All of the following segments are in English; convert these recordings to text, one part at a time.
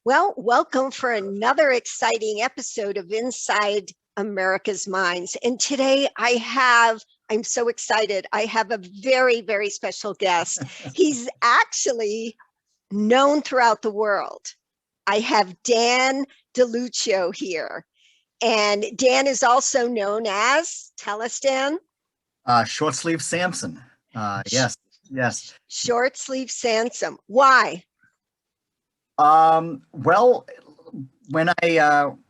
Well, welcome for another exciting episode of Inside America's Minds. And today I'm so excited. I have a very, very special guest. He's actually known throughout the world. I have Dan DiLucchio here. And Dan is also known as, tell us, Dan. Short sleeve Sampson. Yes, yes. Short Sleeve Sampson. Why? Well, when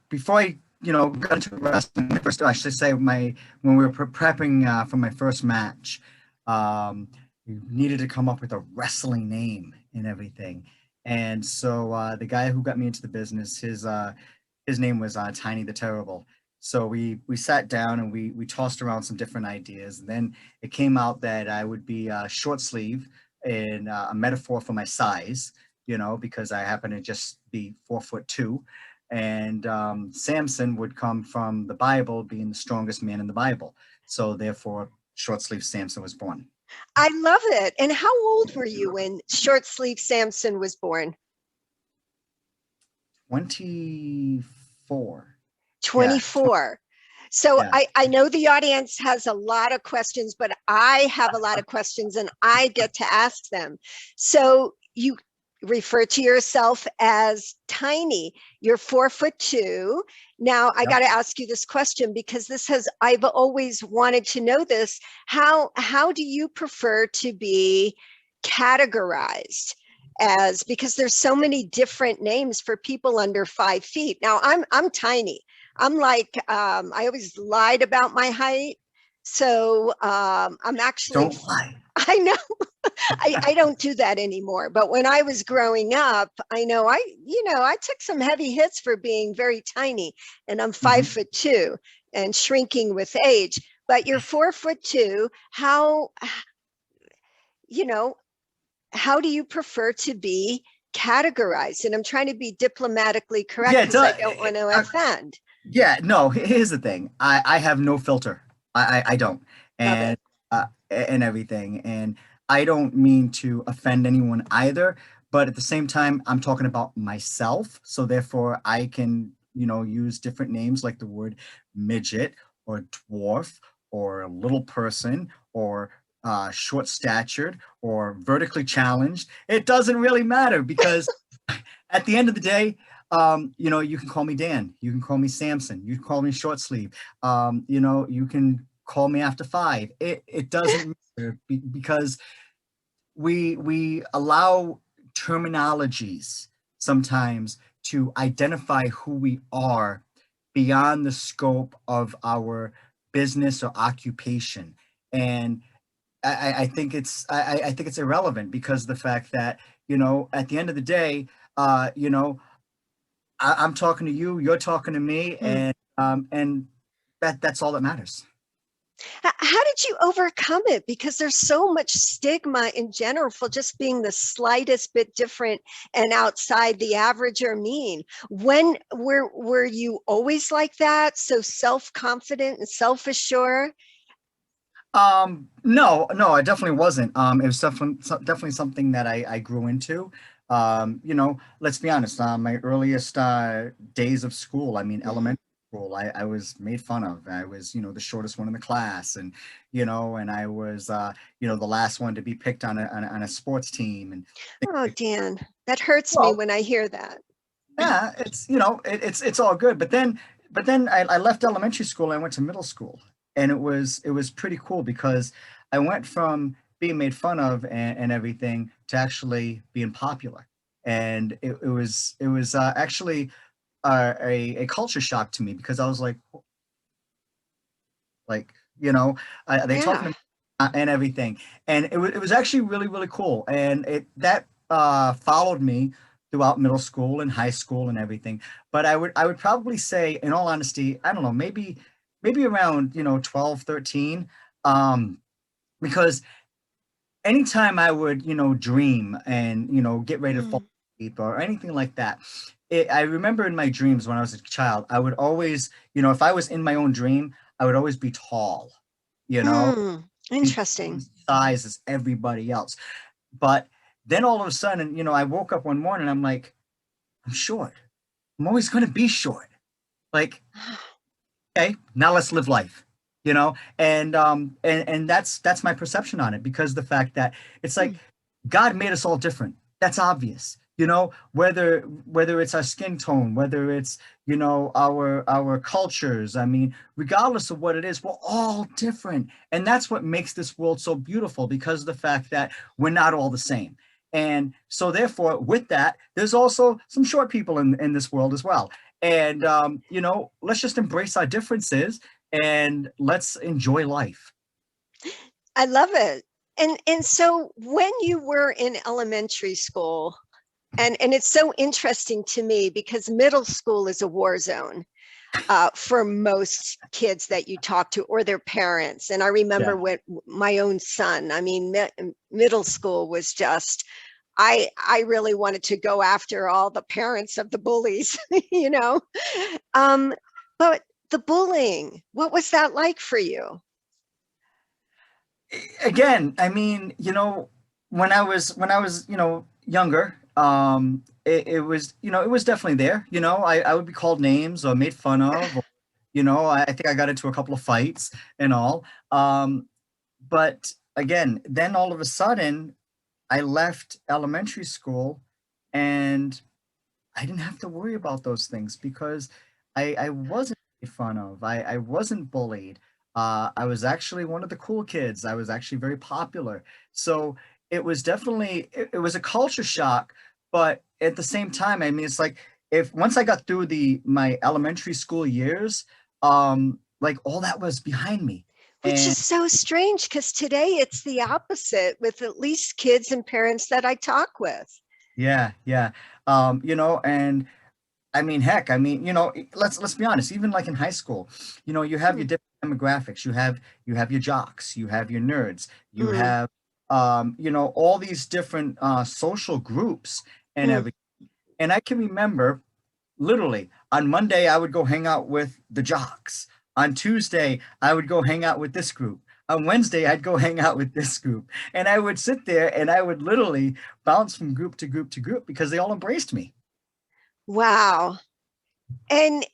before I got into wrestling, first I should say when we were prepping for my first match, we needed to come up with a wrestling name and everything. And so the guy who got me into the business, his name was Tiny the Terrible. So we sat down and we tossed around some different ideas, and then it came out that I would be short sleeve, and a metaphor for my size, because I happen to just be 4'2", and Samson would come from the Bible, being the strongest man in the Bible. So therefore, short sleeve Samson was born. I love it. And how old were you when Short Sleeve Samson was born? 24. Yeah, 24. So yeah. I know the audience has a lot of questions, but I have a lot of questions and I get to ask them. So you refer to yourself as tiny. You're 4'2". Now I Yep. got to ask you this question because I've always wanted to know this. How do you prefer to be categorized? As because there's so many different names for people under 5 feet. Now I'm tiny. I'm like I always lied about my height. So I'm actually Don't lie. I know I don't do that anymore. But when I was growing up, I took some heavy hits for being very tiny, and I'm five Mhm. foot two and shrinking with age. But you're 4'2". You know, how do you prefer to be categorized? And I'm trying to be diplomatically correct Yeah, it because I does. don't want to offend. Yeah, no, here's the thing. I have no filter. I don't. Love And it. and everything. And I don't mean to offend anyone either, but at the same time, I'm talking about myself. So therefore I can, use different names like the word midget or dwarf or little person or short statured or vertically challenged. It doesn't really matter because at the end of the day, you can call me Dan, you can call me Samson, you can call me short sleeve, you can call me after five. It doesn't matter because we allow terminologies sometimes to identify who we are beyond the scope of our business or occupation. And I think I think it's irrelevant because of the fact that, at the end of the day, uh, you know, I'm talking to you, you're talking to me, Hmm. and that's all that matters. How did you overcome it? Because there's so much stigma in general for just being the slightest bit different and outside the average or mean. When were you always like that? So self-confident and self-assured? No, no, I definitely wasn't. It was definitely something that I grew into. Let's be honest. My earliest days of school, I mean, Mm. elementary school, I was made fun of. I was, the shortest one in the class, and I was, the last one to be picked on a sports team, and things Oh, like, Dan, that hurts me well, when I hear that. yeah, it's all good. But then I left elementary school. And I went to middle school, and it was pretty cool because I went from being made fun of and everything to actually being popular, and it was actually a culture shock to me because I was like they talking Yeah. to me and everything, and it was actually really really cool, and it that followed me throughout middle school and high school and everything. But I would probably say, in all honesty, I don't know, maybe around 12, 13, because anytime I would dream and get ready to fall Mm. asleep or anything like that, I remember in my dreams when I was a child, I would always, if I was in my own dream, I would always be tall, you know Mm. be the same Interesting. size as everybody else. But then all of a sudden, I woke up one morning, I'm like, I'm short. I'm always going to be short. Like, okay, now let's live life, and that's my perception on it, because the fact that it's like God made us all different. That's obvious, whether it's our skin tone, whether it's, our cultures. I mean, regardless of what it is, we're all different. And that's what makes this world so beautiful, because of the fact that we're not all the same. And so therefore, with that, there's also some short people in this world as well. And let's just embrace our differences and let's enjoy life. I love it. And so when you were in elementary school, and it's so interesting to me because middle school is a war zone for most kids that you talk to or their parents. And I remember Yeah. when my own son, I mean, middle school was just, I really wanted to go after all the parents of the bullies, you know. But the bullying, what was that like for you? Again, I mean, when I was younger, it was, it was definitely there. I would be called names or made fun of, or, I think I got into a couple of fights and all. But again, then all of a sudden I left elementary school, and I didn't have to worry about those things, because I wasn't made fun of. I wasn't bullied. I was actually one of the cool kids. I was actually very popular. So it was definitely, it was a culture shock, but at the same time, I mean, it's like, if once I got through my elementary school years, like all that was behind me. Which is And so strange because today it's the opposite with at least kids and parents that I talk with. yeah, yeah. And I mean, heck, I mean, let's be honest. Even like in high school, you have Hmm. your different demographics. You have your jocks, you have your nerds, you Mm, have all these different social groups and mm. everything. And I can remember, literally, on Monday I would go hang out with the jocks. On Tuesday I would go hang out with this group. On Wednesday I'd go hang out with this group, and I would sit there and I would literally bounce from group to group to group, because they all embraced me. Wow. And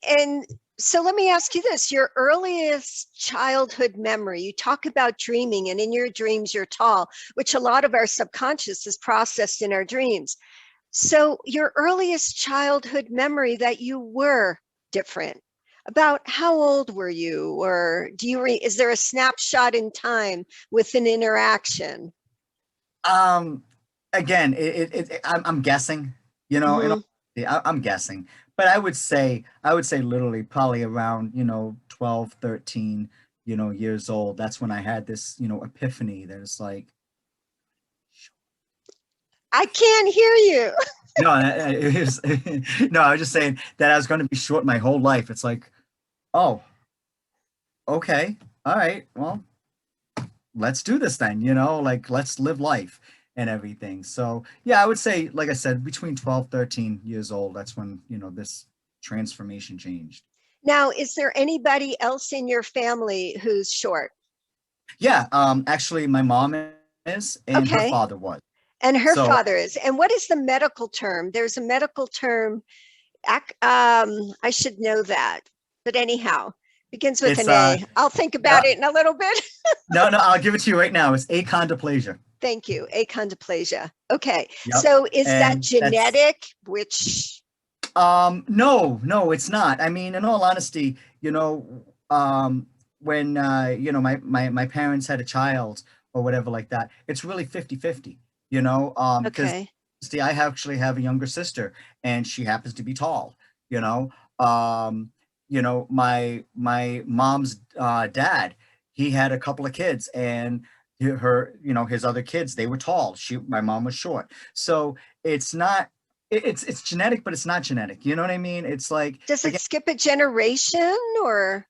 so let me ask you this, your earliest childhood memory, you talk about dreaming and in your dreams you're tall, which a lot of our subconscious is processed in our dreams. So your earliest childhood memory that you were different, about how old were you, or is there a snapshot in time with an interaction? Um, Again, I'm guessing, Hmm. I'm guessing, but I would say literally probably around, 12, 13, years old. That's when I had this, epiphany that it's like, I can't hear you. no, it was, no, I was just saying that I was going to be short my whole life. It's like, oh, okay, all right, well, let's do this then, like let's live life and everything. So yeah, I would say, like I said, between 12, 13 years old, that's when, this transformation changed. Now, is there anybody else in your family who's short? Yeah, actually my mom is, and her Okay. father was. And her So father is. And what is the medical term? There's a medical term. I should know that. But anyhow, begins with it's an A. I'll think no, about it in a little bit. no, I'll give it to you right now. It's achondroplasia. Thank you. Achondroplasia. Okay. Yep. So is that And that's genetic? Which, no, it's not. I mean, in all honesty, when my parents had a child or whatever like that, it's really 50-50, because okay. see, I actually have a younger sister, and she happens to be tall, you know. Um, my mom's dad, he had a couple of kids, and his other kids, they were tall. My mom was short. So it's not, it's genetic, but it's not genetic. You know what I mean? It's like, Does it again, skip a generation or?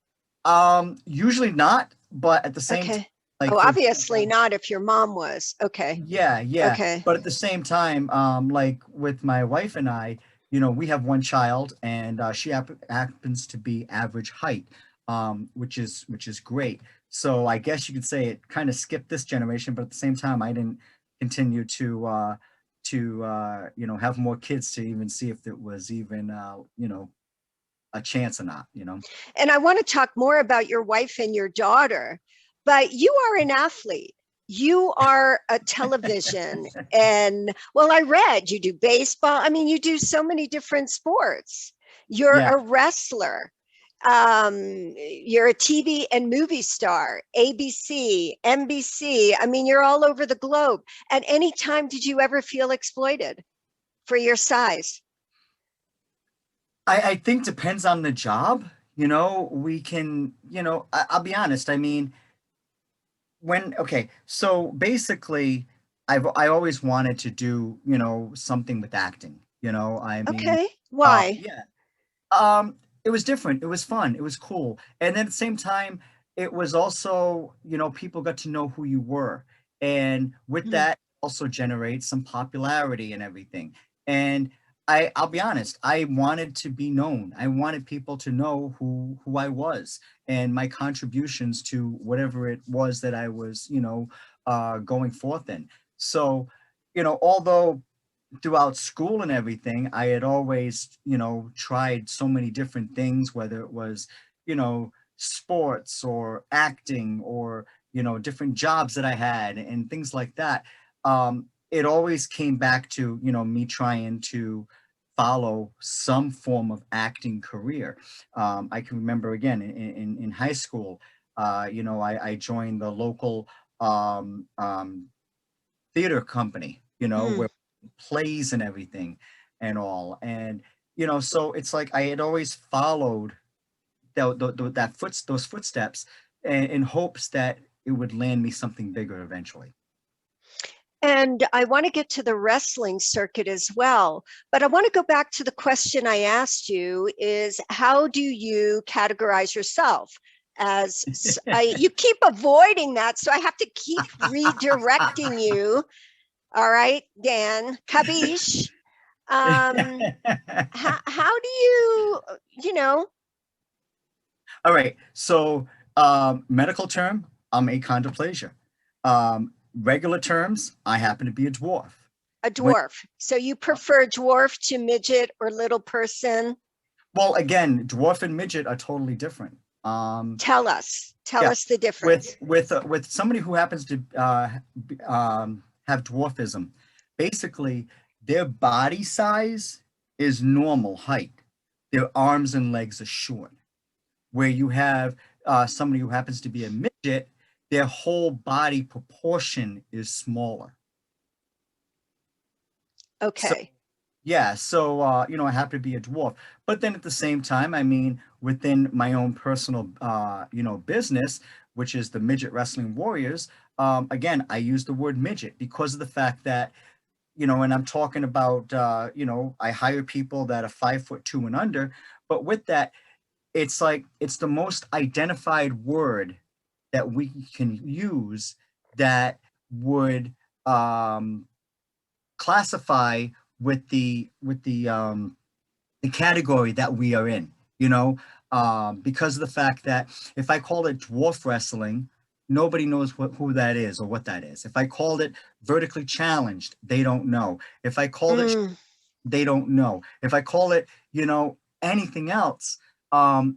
usually not, but at the same time, Okay. like Oh, for obviously example, not if your mom was. Okay. yeah, yeah. Okay. But at the same time, like with my wife and I, we have one child, and she happens to be average height, which is great. So I guess you could say it kind of skipped this generation, but at the same time, I didn't continue you know, have more kids to even see if it was even, you know, a chance or not, you know. And I want to talk more about your wife and your daughter, but you are an athlete. You are a television and well, I read you do baseball. I mean, you do so many different sports. You're Yeah. a wrestler. You're a TV and movie star, ABC, NBC. I mean, you're all over the globe. At any time, did you ever feel exploited for your size? I think depends on the job. You know, we can, you know, I'll be honest. I mean, okay, so basically, I always wanted to do, you know, something with acting. You know, I mean, Okay. Why? yeah, um, it was different. It was fun. It was cool. And then at the same time, it was also, you know, people got to know who you were. And with Hmm. that also generates some popularity and everything. And I'll be honest, I wanted to be known. I wanted people to know who I was and my contributions to whatever it was that I was, you know, going forth in. So, you know, although throughout school and everything, I had always, you know, tried so many different things, whether it was, you know, sports or acting or, you know, different jobs that I had and things like that. It always came back to, you know, me trying to follow some form of acting career. I can remember again in high school, you know, I joined the local theater company, you know, Hmm. where plays and everything and all. And, you know, so it's like I had always followed those footsteps in hopes that it would land me something bigger eventually. And I want to get to the wrestling circuit as well, but I want to go back to the question I asked you is how do you categorize yourself as you keep avoiding that, so I have to keep redirecting you. All right, Dan, Kabish. Um, how do you, you know, All right. So, medical term, I'm achondroplasia. Regular terms, I happen to be a dwarf. a When, dwarf? So you prefer dwarf to midget or little person? well, again, dwarf and midget are totally different. Tell Yeah, us the with difference. with somebody who happens to have dwarfism, basically their body size is normal height. Their arms and legs are short. Where you have somebody who happens to be a midget, their whole body proportion is smaller. So Okay. yeah, so you know, I happen to be a dwarf, but then at the same time, I mean, within my own personal you know, business, which is the Midget Wrestling Warriors, again, I use the word midget because of the fact that, you know, and I'm talking about you know, I hire people that are 5'2" and under, but with that, it's like it's the most identified word that we can use that would um classify with the category that we are in, you know, because of the fact that if I call it dwarf wrestling, nobody knows who that is or what that is. If I called it vertically challenged, they don't know. If I called it, Mm. they don't know. If I call it, you know, anything else,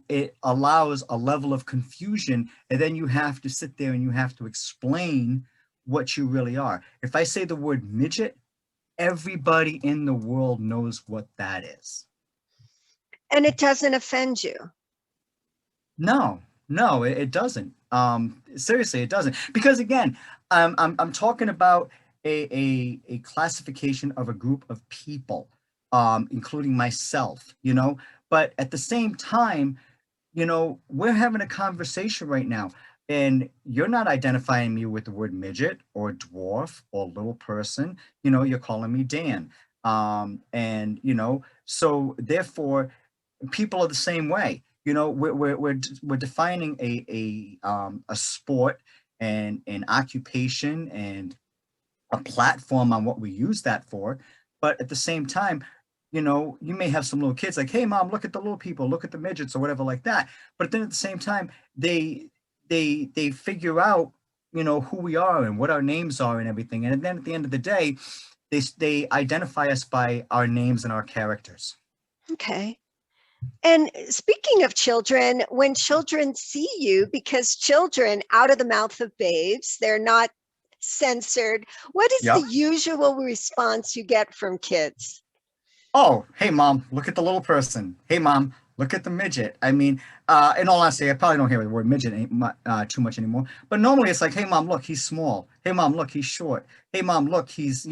it allows a level of confusion, and then you have to sit there and you have to explain what you really are. If I say the word midget, everybody in the world knows what that is. And it doesn't offend you. No, no, it doesn't. Seriously, it doesn't. Because again, I'm talking about a classification of a group of people, including myself, you know. But at the same time, you know, we're having a conversation right now, and you're not identifying me with the word midget or dwarf or little person. You know, you're calling me Dan. And you know, so therefore people are the same way. You know, we're defining a sport and an occupation and a platform on what we use that for. But at the same time, you know, you may have some little kids like, hey mom, look at the little people, look at the midgets or whatever like that. But then at the same time, they figure out, you know, who we are and what our names are and everything. And then at the end of the day, they identify us by our names and our characters. Okay. And speaking of children, when children see you, because children out of the mouth of babes, they're not censored, what is the Yep. usual response you get from kids? Oh, hey mom, look at the little person. Hey mom, look at the midget. I mean, in all honesty, I probably don't hear the word midget too much anymore. But normally it's like, hey mom, look, he's small. Hey mom, look, he's short. Hey mom, look, he's,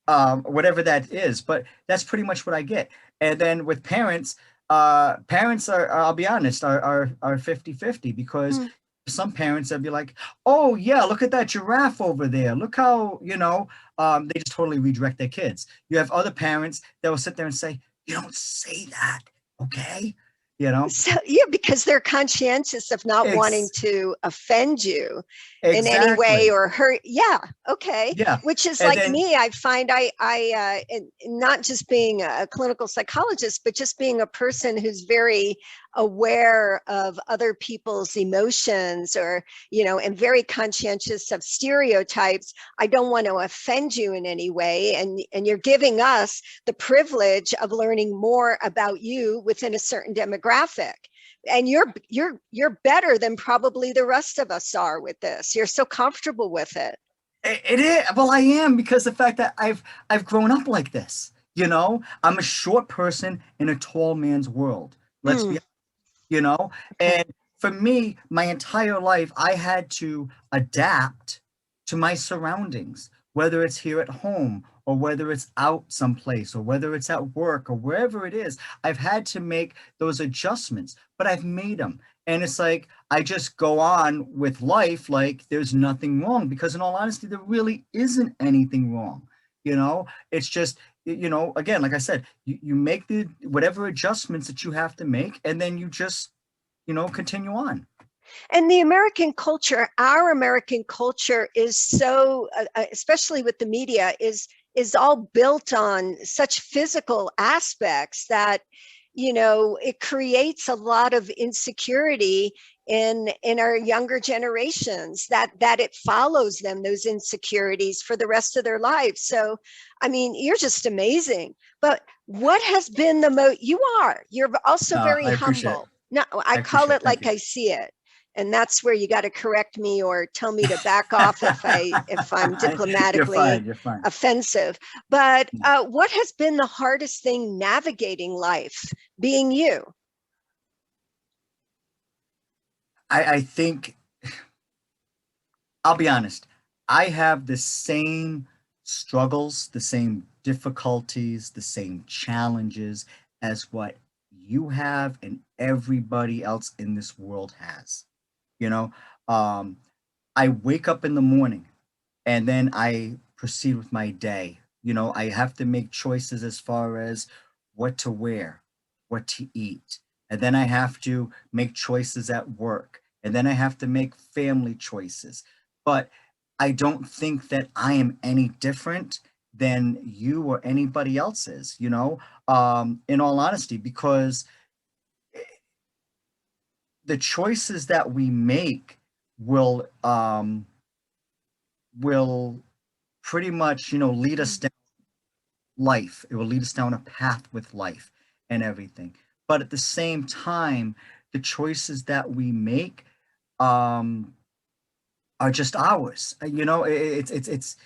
whatever that is. But that's pretty much what I get. And then with parents, parents are, I'll be honest, are 50-50, because Hmm. some parents they'll be like, oh yeah, look at that giraffe over there. Look how, they just totally redirect their kids. You have other parents that will sit there and say, you don't say that, okay? You know, So, yeah, because they're conscientious of not wanting Ex- to offend you in any way exactly. or hurt. Yeah. Okay. Yeah. Which is And like then, me. I find and not just being a clinical psychologist, but just being a person who's very aware of other people's emotions, or, and very conscientious of stereotypes. I don't want to offend you in any way. And you're giving us the privilege of learning more about you within a certain demographic, and you're better than probably the rest of us are with this. You're so comfortable with it. it is, well, I am, because the fact that I've grown up like this, I'm a short person in a tall man's world. Let's Hmm. be, you know, Okay. and for me, my entire life, I had to adapt to my surroundings, whether it's here at home or whether it's out someplace or whether it's at work or wherever it is. I've had to make those adjustments, but I've made them. And it's like, I just go on with life like there's nothing wrong, because in all honesty, there really isn't anything wrong. It's just, again, like I said, you make the whatever adjustments that you have to make, and then you just, continue on. And the American culture, our American culture is so, especially with the media, is all built on such physical aspects that, it creates a lot of insecurity in our younger generations, that it follows them, those insecurities, for the rest of their lives. So, I mean, you're just amazing. But what has been the most, you're also very I appreciate it. humble. No, I I call appreciate it. it Thank like you. I see it. And that's where you got to correct me or tell me to back off if I'm You're diplomatically fine. You're fine. offensive. But what has been the hardest thing navigating life, being you? I think, I'll be honest, I have the same struggles, the same difficulties, the same challenges as what you have and everybody else in this world has. You know, um, I wake up in the morning and then I proceed with my day. I have to make choices as far as what to wear, what to eat. And then I have to make choices at work. And then I have to make family choices. But I don't think that I am any different than you or anybody else is, in all honesty, because the choices that we make will pretty much, lead us down life. It will lead us down a path with life and everything. But at the same time, the choices that we make um, are just ours. It's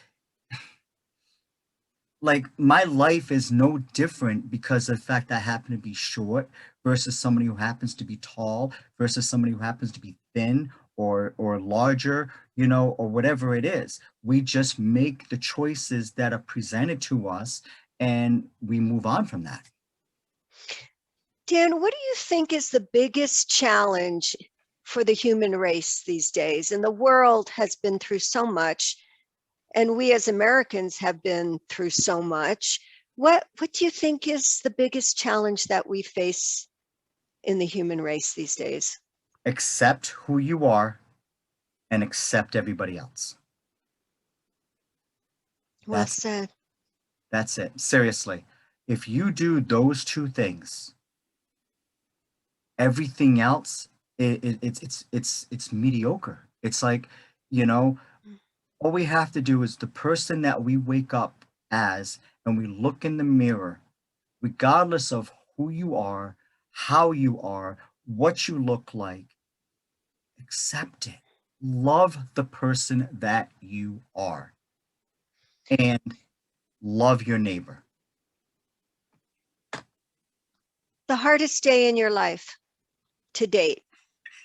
like my life is no different because of the fact that I happen to be short versus somebody who happens to be tall versus somebody who happens to be thin or larger, or whatever it is. We just make the choices that are presented to us and we move on from that. Dan, what do you think is the biggest challenge for the human race these days? And the world has been through so much, and we as Americans have been through so much. What do you think is the biggest challenge that we face in the human race these days? Accept who you are and accept everybody else. Well That's said. that's it. Seriously. If you do those two things, everything else it's mediocre. It's like, you know, all we have to do is the person that we wake up as, and we look in the mirror, regardless of who you are, how you are, what you look like, accept it. Love the person that you are and love your neighbor. The hardest day in your life to date.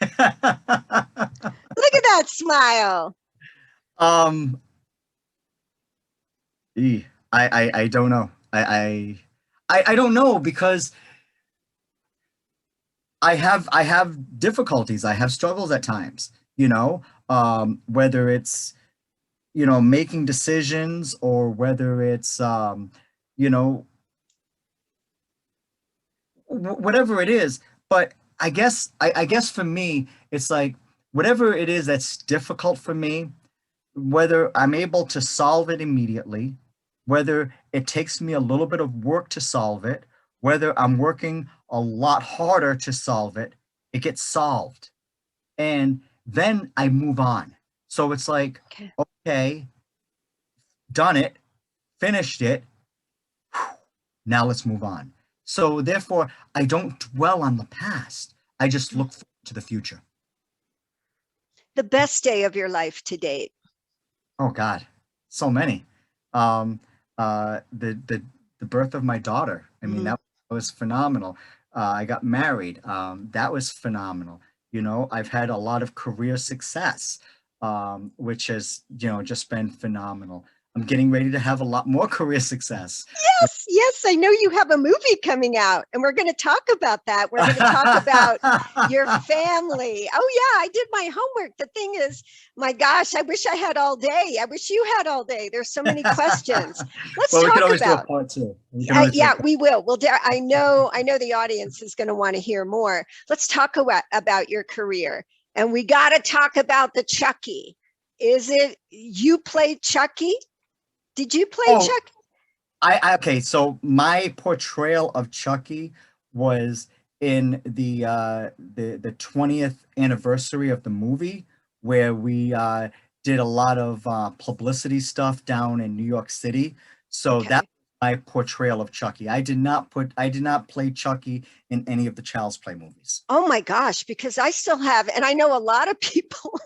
Look at that smile. I don't know. I don't know, because I have difficulties. I have struggles at times, whether it's, making decisions, or whether it's, whatever it is. But I guess for me, it's like, whatever it is that's difficult for me, whether I'm able to solve it immediately, whether it takes me a little bit of work to solve it, whether I'm working a lot harder to solve it, it gets solved. And then I move on. So it's like, Okay. okay, done it, finished it. Now let's move on. So therefore, I don't dwell on the past. I just look forward to the future. The best day of your life to date. Oh God, so many. Um, the birth of my daughter. I mean, that was phenomenal. I got married. That was phenomenal. I've had a lot of career success, which has, just been phenomenal. I'm getting ready to have a lot more career success. Yes, I know you have a movie coming out, and we're going to talk about that. We're going to talk about your family. Oh yeah, I did my homework. The thing is, my gosh, I wish I had all day. I wish you had all day. There's so many questions. Let's Well, we can talk always do a about. part two. Yeah, we will. I know the audience is going to want to hear more. Let's talk about your career, and we got to talk about the Chucky. Is it you played Chucky? Did you play Chucky? Okay, so my portrayal of Chucky was in the 20th anniversary of the movie, where we did a lot of publicity stuff down in New York City. So Okay. that was my portrayal of Chucky. I did not play Chucky in any of the Child's Play movies. Oh my gosh, because I still have, and I know a lot of people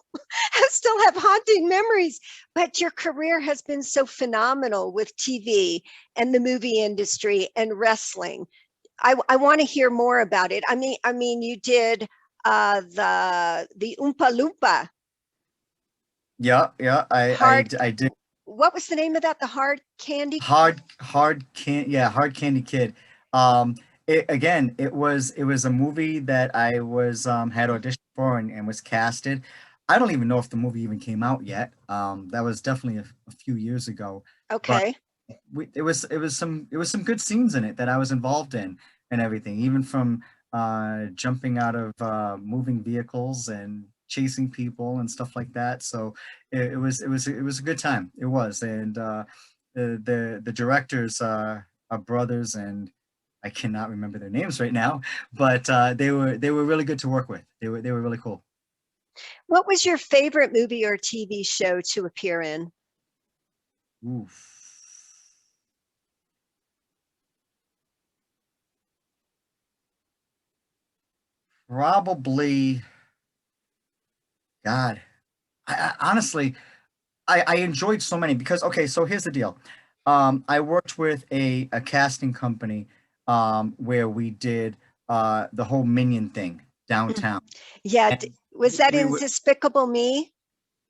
still have haunting memories, but your career has been so phenomenal with TV and the movie industry and wrestling. I want to hear more about it. I mean, you did the Oompa Loompa. Yeah, I did. What was the name of that? The Hard Candy? Hard Candy Kid. It was a movie that I was had auditioned for, and was casted. I don't even know if the movie even came out yet. That was definitely a few years ago. But Okay. it was some good scenes in it that I was involved in, and everything, even from jumping out of moving vehicles and chasing people and stuff like that. So it was a good time. It was. And the directors are brothers, and I cannot remember their names right now, but they were really good to work with. They were really cool. What was your favorite movie or TV show to appear in? Oof. Probably, God. Honestly, I enjoyed so many, because, okay, so here's the deal. I worked with a casting company, where we did the whole Minion thing downtown. Yeah, And was that we in were Despicable Me?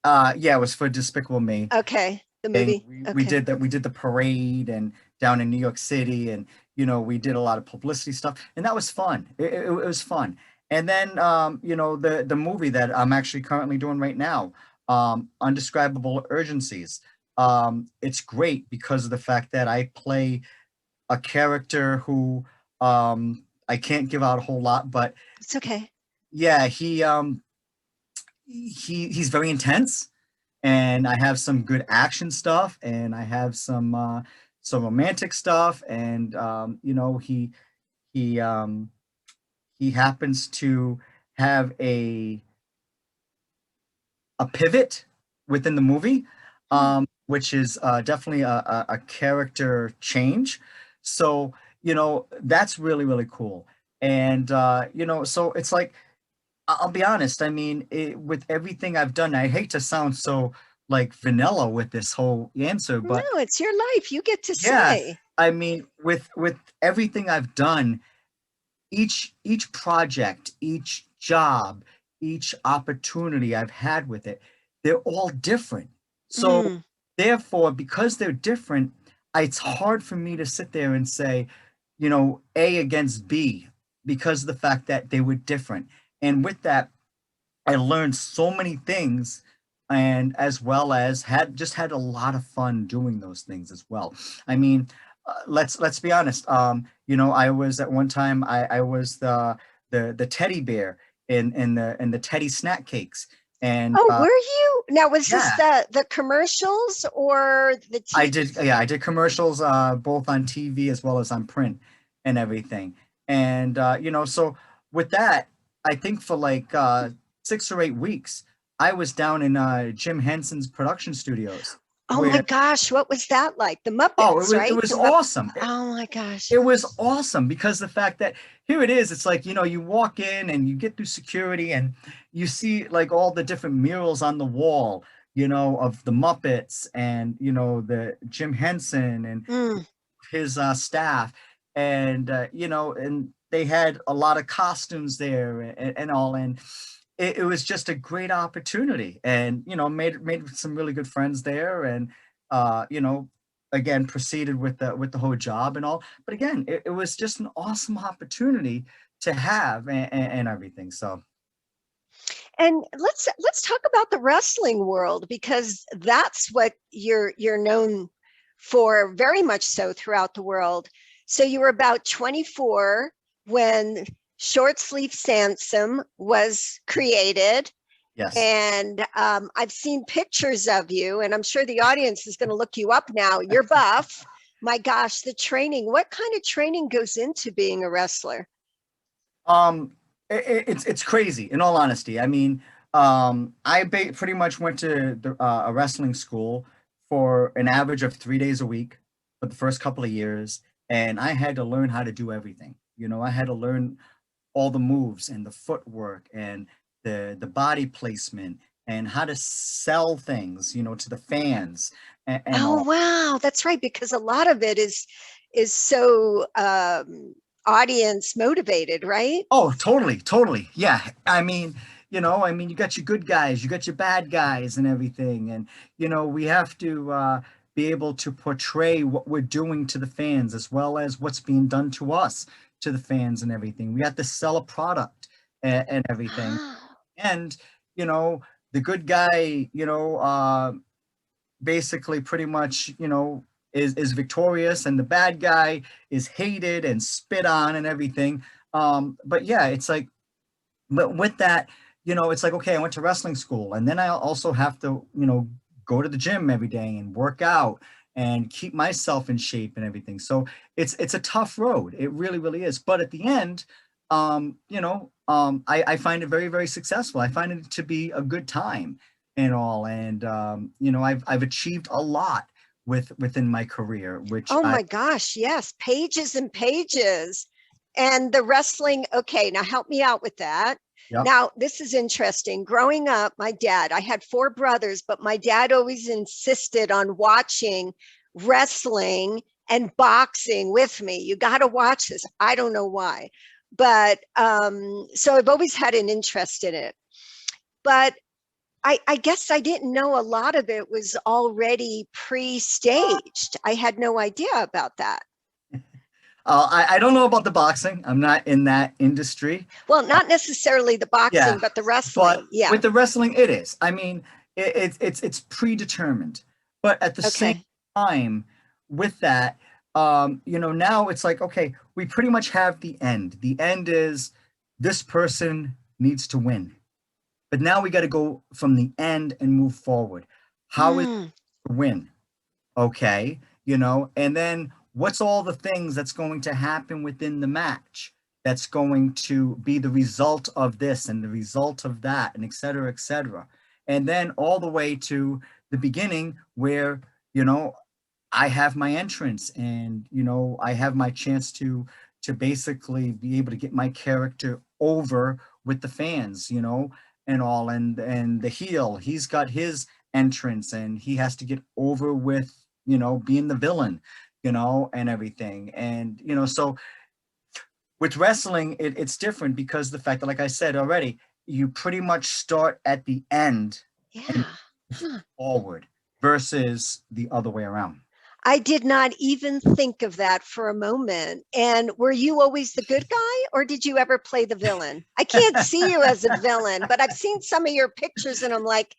yeah, it was for Despicable Me. Okay, the And movie. we Okay. did the parade, and down in New York City, and we did a lot of publicity stuff, and that was fun. It was fun. And then the movie that I'm actually currently doing right now, Undescribable Urgencies. It's great because of the fact that I play a character who, I can't give out a whole lot, but It's okay. yeah, he's very intense, and I have some good action stuff, and I have some romantic stuff, and he he happens to have a pivot within the movie. which is definitely a character change. So, that's really, really cool. And, so it's like, I'll be honest. I mean, with everything I've done, I hate to sound so like vanilla with this whole answer, No, but it's your life. You get to yeah, say. I mean, with everything I've done, each project, each job, each opportunity I've had with it, they're all different. So Mm, therefore, because they're different, it's hard for me to sit there and say, A against B, because of the fact that they were different. And with that, I learned so many things, and as well as had a lot of fun doing those things as well. I mean, let's be honest. I was at one time, I was the teddy bear in the teddy snack cakes, and oh, were you? Now, was this yeah, the commercials or the TV? I did commercials both on TV as well as on print and everything. And so with that, I think for like 6 or 8 weeks, I was down in Jim Henson's production studios Oh my where gosh, what was that like? The oh, Muppets, it right? was The Mupp awesome. Oh my gosh. It was awesome because the fact that here it is, it's like, you walk in and you get through security and you see like all the different murals on the wall, of the Muppets and, the Jim Henson and Mm. his staff. And, and they had a lot of costumes there and all. And it was just a great opportunity and, made some really good friends there. And, again, proceeded with the whole job and all. But again, it was just an awesome opportunity to have and everything. So, And let's talk about the wrestling world because that's what you're known for very much so throughout the world. So you were about 24 when Short Sleeve Sampson was created. yes. And I've seen pictures of you, and I'm sure the audience is going to look you up now. You're buff. My gosh, the training. What kind of training goes into being a wrestler? Um, it's crazy. In all honesty, I mean, pretty much went to a wrestling school for an average of 3 days a week for the first couple of years, and I had to learn how to do everything. I had to learn all the moves and the footwork and the body placement and how to sell things, to the fans and Oh all. wow, that's right, because a lot of it is so audience motivated, right? Oh, totally, totally. Yeah. I mean, you got your good guys, you got your bad guys and everything. And, we have to be able to portray what we're doing to the fans as well as what's being done to us, to the fans and everything. We have to sell a product and everything. Oh, And, you know, the good guy, basically pretty much, is victorious, and the bad guy is hated and spit on and everything. But yeah, it's like, but with that, it's like, okay, I went to wrestling school, and then I also have to, go to the gym every day and work out and keep myself in shape and everything. So it's a tough road. It really, really is. But at the end, I find it very, very successful. I find it to be a good time and all. And I've achieved a lot within my career, which oh I my gosh, yes, pages and pages. And the wrestling, okay, now help me out with that. yep. Now, this is interesting. Growing up, my dad, I had four brothers, but my dad always insisted on watching wrestling and boxing with me. You got to watch this. I don't know why. But so I've always had an interest in it. But I guess I didn't know a lot of it was already pre-staged. I had no idea about that. I don't know about the boxing. I'm not in that industry. Well, not necessarily the Yeah, boxing, but the but wrestling. Yeah. with the wrestling, it is. I mean, it's predetermined. But at the same Okay. time, with that, now it's like, okay, we pretty much have the end. The end is this person needs to win. But now we got to go from the end and move forward. How is Mm. it to win? Okay, and then what's all the things that's going to happen within the match that's going to be the result of this and the result of that, and et cetera, et cetera. And then all the way to the beginning where you know, I have my entrance, and I have my chance to basically be able to get my character over with the fans, and all, and the heel, he's got his entrance, and he has to get over with, being the villain, and everything. And so with wrestling, it's different, because the fact that, like I said already, you pretty much start at the end and Yeah. Huh. forward, versus the other way around. I did not even think of that for a moment. And were you always the good guy, or did you ever play the villain? I can't see you as a villain, but I've seen some of your pictures and I'm like,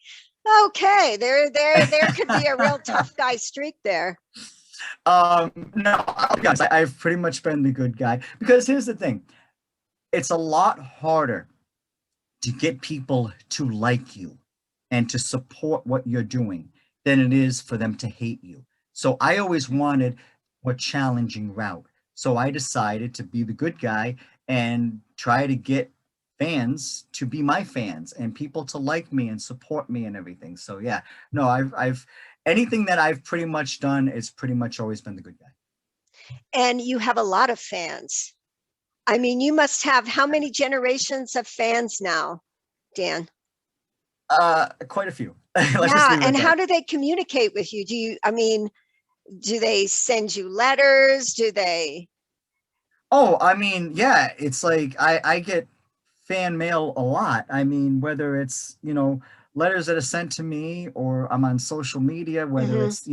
okay, there could be a real tough guy streak there. No, I'll be honest, I've pretty much been the good guy, because here's the thing. It's a lot harder to get people to like you and to support what you're doing than it is for them to hate you. So I always wanted a challenging route. So I decided to be the good guy and try to get fans to be my fans, and people to like me and support me and everything. So yeah, no, I've anything that I've pretty much done is pretty much always been the good guy. And you have a lot of fans. I mean, you must have how many generations of fans now, Dan? Quite a few. Let's just Yeah. leave it And at how that. do they communicate with you? Do they send you letters? Do they? Oh, I mean, yeah, it's like I get fan mail a lot. I mean, whether it's, letters that are sent to me, or I'm on social media, whether Mhm. it's,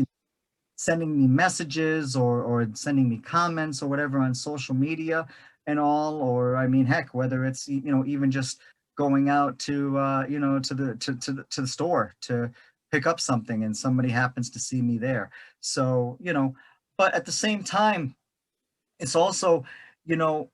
sending me messages, or sending me comments or whatever on social media and all, or I mean, heck, whether it's, even just going out to, to the store to pick up something, and somebody happens to see me there. So, but at the same time, it's also, you know,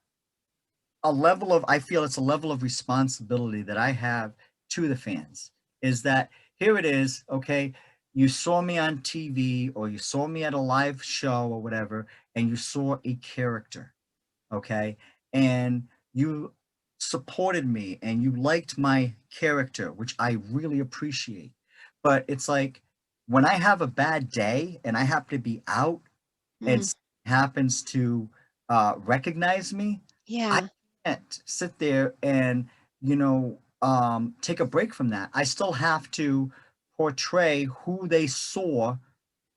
I feel it's a level of responsibility that I have to the fans, is that here it is, okay, you saw me on TV, or you saw me at a live show or whatever, and you saw a character, okay, and you supported me and you liked my character, which I really appreciate. But it's like, when I have a bad day and I happen to be out, and Mm. happens to recognize me, I Yeah. can't sit there and, take a break from that. I still have to portray who they saw,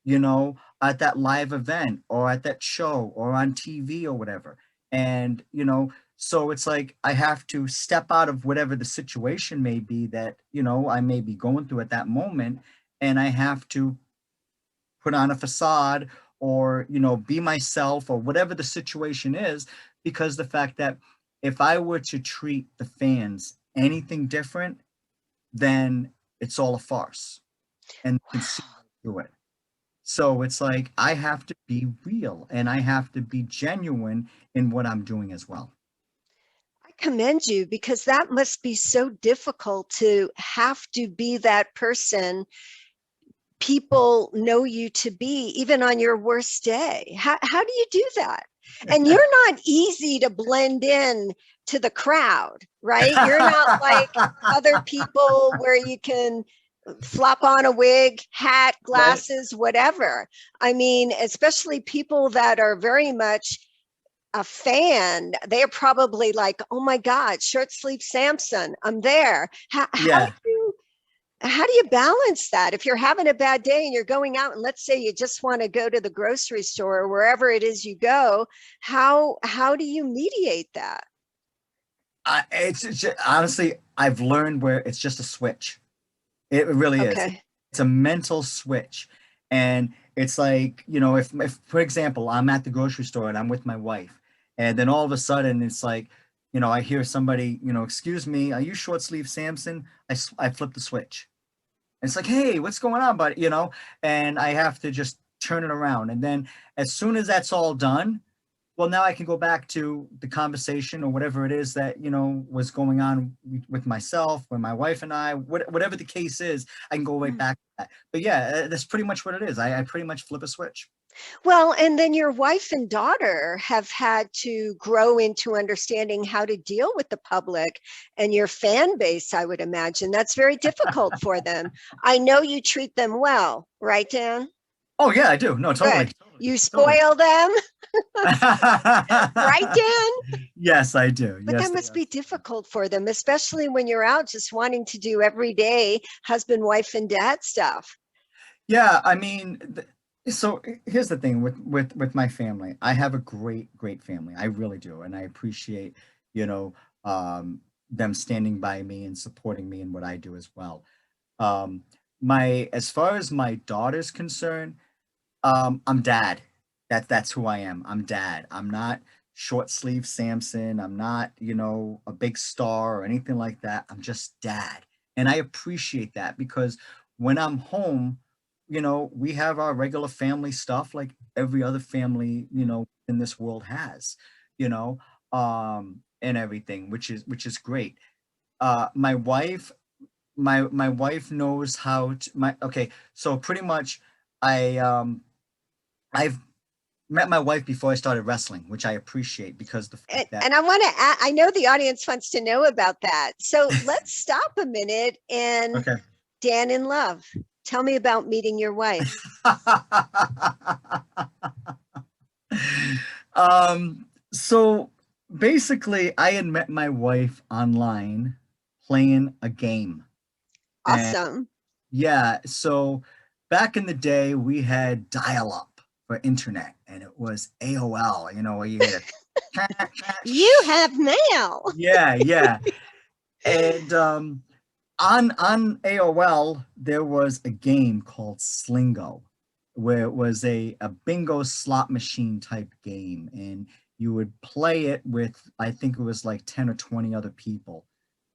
at that live event, or at that show, or on TV, or whatever. And, so it's like I have to step out of whatever the situation may be that, I may be going through at that moment. And I have to put on a facade, or be myself, or whatever the situation is, because the fact that if I were to treat the fans anything different, then it's all a farce, and you can see right through it. So it's like I have to be real, and I have to be genuine in what I'm doing as well. I commend you, because that must be so difficult to have to be that person people know you to be, even on your worst day. How do you do that? And you're not easy to blend in to the crowd, right? You're not like other people where you can flop on a wig, hat, Right? glasses, whatever. I mean, especially people that are very much a fan, they're probably like, oh my God, short sleeve Samson, I'm there. Yeah. How do you balance that if you're having a bad day and you're going out, and let's say you just want to go to the grocery store or wherever it is you go? How do you mediate that? Honestly, I've learned where it's just a switch. It really is. Okay. It's a mental switch. And it's like, if for example, I'm at the grocery store and I'm with my wife, and then all of a sudden it's like, I hear somebody, excuse me, are you short sleeve Samson? I flip the switch. And it's like, hey, what's going on, buddy? And I have to just turn it around. And then as soon as that's all done, well, now I can go back to the conversation, or whatever it is that, was going on with myself, with my wife and I, whatever the case is, I can go right Hmm. back to that. But yeah, that's pretty much what it is. I pretty much flip a switch. Well, and then your wife and daughter have had to grow into understanding how to deal with the public and your fan base, I would imagine. That's very difficult for them. I know you treat them well, right, Dan? Oh yeah, I do. No, totally. Good. You spoil them, right, Dan? Yes, I do. But Yes, that must be difficult for them, especially when you're out just wanting to do everyday husband, wife, and dad stuff. yeah. I mean, so here's the thing with my family. I have a great family. I really do, and I appreciate, you know, them standing by me and supporting me in what I do as well. Um, my as far as my daughter's concerned, I'm dad. That's who I am. I'm dad. I'm not short sleeve Samson. I'm not, a big star or anything like that. I'm just dad. And I appreciate that because when I'm home, we have our regular family stuff like every other family, in this world has, you know, and everything, which is great. My wife, my wife knows how to my okay, so pretty much I've met my wife before I started wrestling, which I appreciate because the And, fact that and I want to add, I know the audience wants to know about that. So let's stop a minute and okay. Dan in love. Tell me about meeting your wife. So basically I had met my wife online playing a game. And Awesome. yeah, so back in the day we had dial up for internet and it was AOL, where you get a You have mail. yeah, yeah. And on AOL, there was a game called Slingo, where it was a bingo slot machine type game, and you would play it with, I think it was like 10 or 20 other people,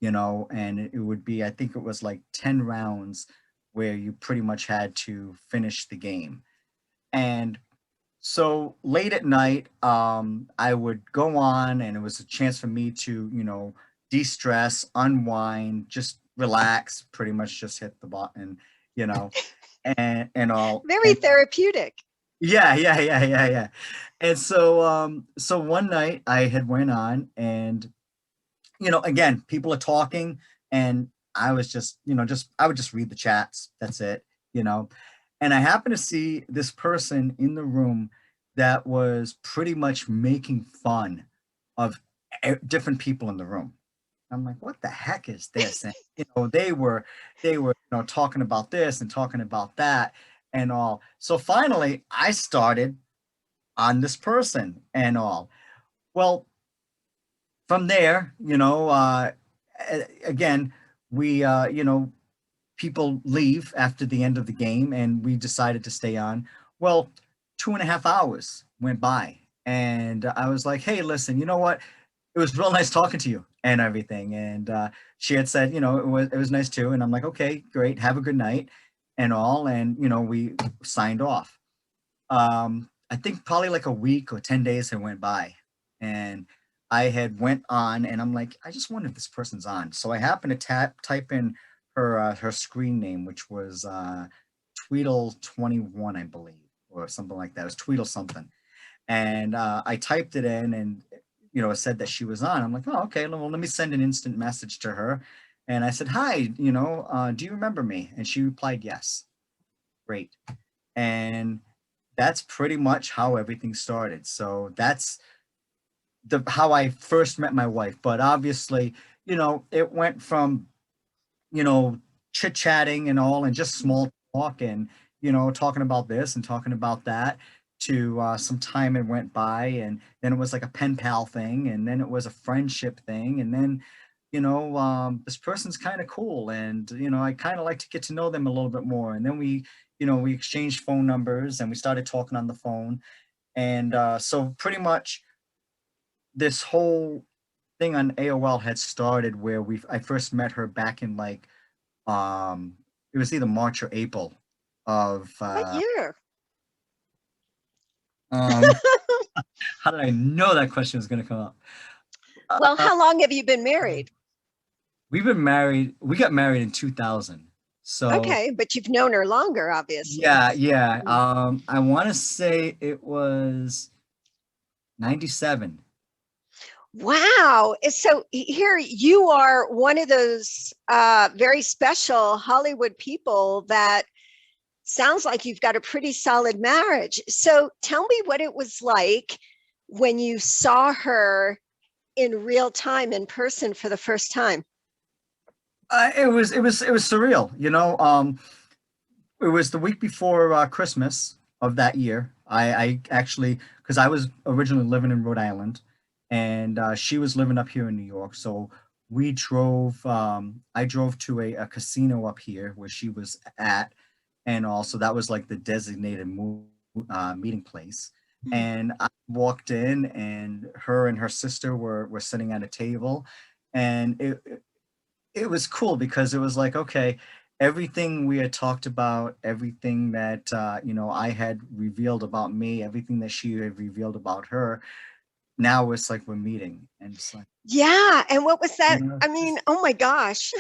and it would be, I think it was like 10 rounds where you pretty much had to finish the game. And so late at night, I would go on, and it was a chance for me to, de-stress, unwind, just relax, pretty much just hit the button, you know, and all. Very And therapeutic. yeah, yeah, yeah, yeah, yeah. And so one night I had went on, and again, people are talking, and I was just, I would just read the chats. That's it, you know. And I happened to see this person in the room that was pretty much making fun of different people in the room. I'm like, what the heck is this? And they were talking about this and talking about that and all. So finally, I started on this person and all. Well, from there, again, we, people leave after the end of the game, and we decided to stay on. Well, 2.5 hours went by, and I was like, "Hey, listen, you know what? It was real nice talking to you and everything." And she had said, it was nice too. And I'm like, "Okay, great. Have a good night," and all. And we signed off. I think probably like a week or 10 days had went by, and I had went on, and I'm like, I just wonder if this person's on. So I happened to type in her screen name, which was Tweedle21, I believe, or something like that. It was Tweedle something. And I typed it in, and it said that she was on. I'm like, oh, okay, well, let me send an instant message to her. And I said, hi, do you remember me? And she replied, yes. Great. And that's pretty much how everything started. So that's how I first met my wife. But obviously, it went from, you know, chit-chatting and all, and just small talk, and, talking about this and talking about that, to some time it went by, and then it was like a pen pal thing, and then it was a friendship thing, and then, this person's kind of cool, and, I kind of like to get to know them a little bit more. And then we exchanged phone numbers, and we started talking on the phone. And so pretty much this whole thing on AOL had started where I first met her back in like it was either March or April of What year? um how did I know that question was going to come up? Well, Uh, how long have you been married? we got married in 2000. So Okay, but you've known her longer, obviously. yeah, yeah. I want to say it was 97. Wow. So here you are, one of those very special Hollywood people that Sounds like you've got a pretty solid marriage. So tell me what it was like when you saw her in real time in person for the first time. It was surreal, you know. It was the week before Christmas of that year. I actually, because I was originally living in Rhode Island, and she was living up here in New York. So we drove. I drove to a casino up here where she was at, and also that was like the designated meeting place. Mhm. And I walked in, and her sister were sitting at a table, and it was cool because it was like, okay, everything we had talked about, everything that I had revealed about me, everything that she had revealed about her, now it's like we're meeting, and it's like, Yeah. And what was you that? know, I mean, just oh my gosh,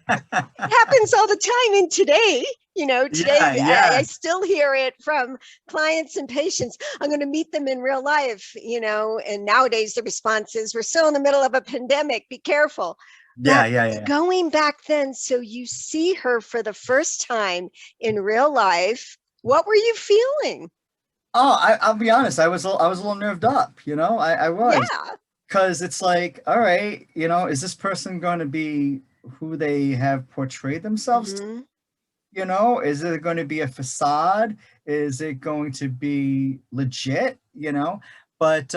happens all the time in today. yeah, Today I yeah, still hear it from clients and patients. I'm going to meet them in real life, and nowadays the response is, we're still in the middle of a pandemic, be careful. yeah, But yeah, yeah. going back then, so you see her for the first time in real life, what were you feeling? Oh, I'll be honest, I was a little nerved up, I was, Yeah. because it's like, all right, is this person going to be who they have portrayed themselves? Hmm. Is it going to be a facade? Is it going to be legit? But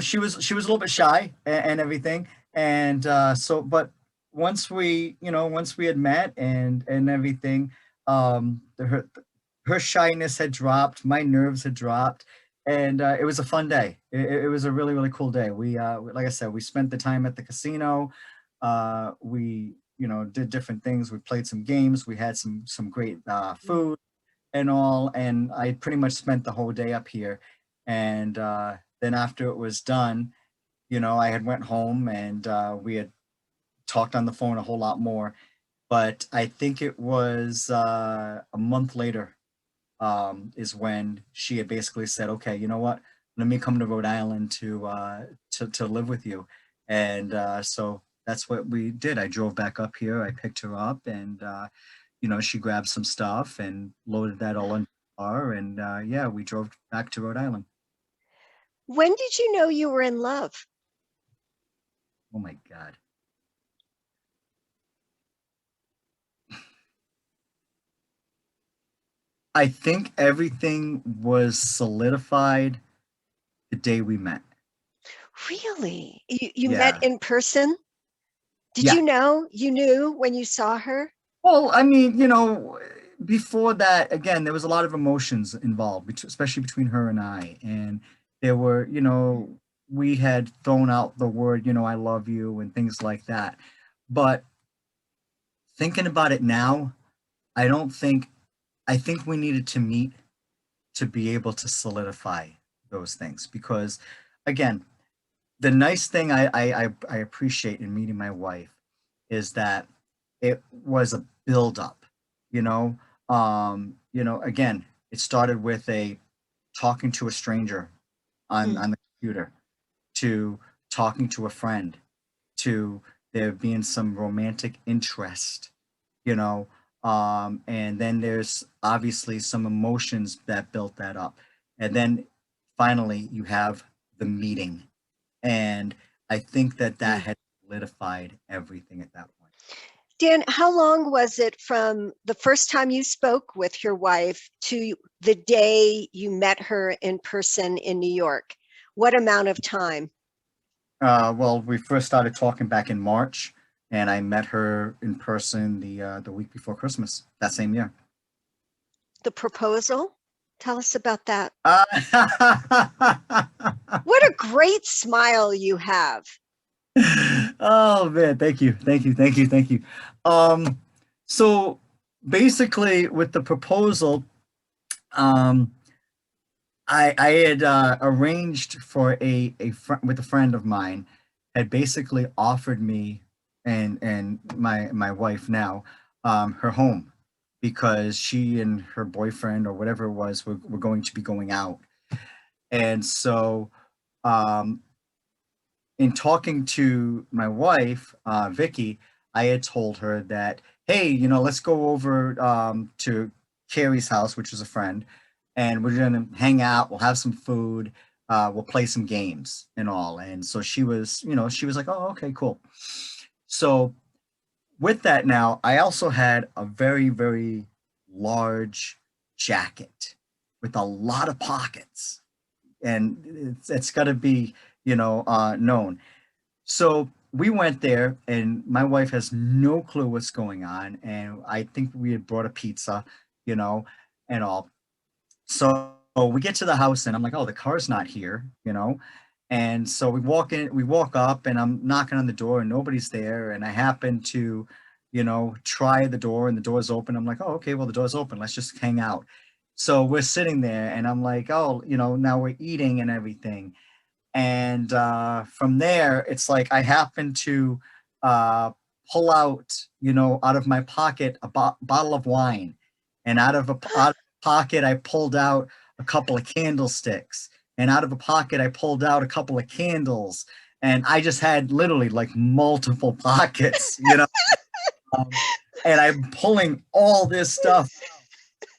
she was a little bit shy and everything. And but once we had met and everything, her shyness had dropped, my nerves had dropped, and it was a fun day. It was a really, really cool day. Like I said, we spent the time at the casino. We did different things. We played some games. We had some great food and all. And I pretty much spent the whole day up here. And then after it was done, I had went home, and we had talked on the phone a whole lot more. But I think it was a month later, is when she had basically said, "Okay, you know what? Let me come to Rhode Island to live with you." And so that's what we did. I drove back up here. I picked her up, and she grabbed some stuff and loaded that all in the car, and yeah, we drove back to Rhode Island. When did you know you were in love? Oh my God. I think everything was solidified the day we met. Really? You met Yeah. in person? Did Yeah. you know? You knew when you saw her? Well, I mean, before that, again, there was a lot of emotions involved, especially between her and I. And there were, we had thrown out the word, I love you and things like that. But thinking about it now, I don't think, I think we needed to meet to be able to solidify those things. Because, again, the nice thing I appreciate in meeting my wife is that it was a build up, you know. Again, it started with a talking to a stranger on Mm. on the computer, to talking to a friend, to there being some romantic interest, you know. And then there's obviously some emotions that built that up, and then finally you have the meeting, and I think that Mm. had solidified everything at that point. Dan, how long was it from the first time you spoke with your wife to the day you met her in person in New York? What amount of time? Well, we first started talking back in March, and I met her in person the week before Christmas that same year. The proposal? Tell us about that. Uh, What a great smile you have. oh man, thank you, thank you, thank you, thank you. Um, so basically, with the proposal, um, I had arranged for with a friend of mine, had basically offered me and my wife now, her home, because she and her boyfriend or whatever it was were going to be going out. And so um, in talking to my wife, Vicky, I had told her that hey, let's go over to Carrie's house, which is a friend, and we're gonna hang out. We'll have some food. We'll play some games and all. And so she was like, oh, okay, cool. So with that now, I also had a very, very large jacket with a lot of pockets, and it's got to be, known. So we went there, and my wife has no clue what's going on, and I think we had brought a pizza, you know, and all. So we get to the house, and I'm like, oh, the car's not here. And so we walk up, and I'm knocking on the door, and nobody's there. And I happen to, try the door, and the door's open. I'm like, oh, okay, well, the door's open. Let's just hang out. So we're sitting there, and I'm like, oh, now we're eating and everything. And from there, it's like I happen to uh, pull out of my pocket a bottle of wine, and out of a pocket I pulled out a couple of candlesticks, and out of a pocket I pulled out a couple of candles, and I just had literally like multiple pockets, um, and I'm pulling all this stuff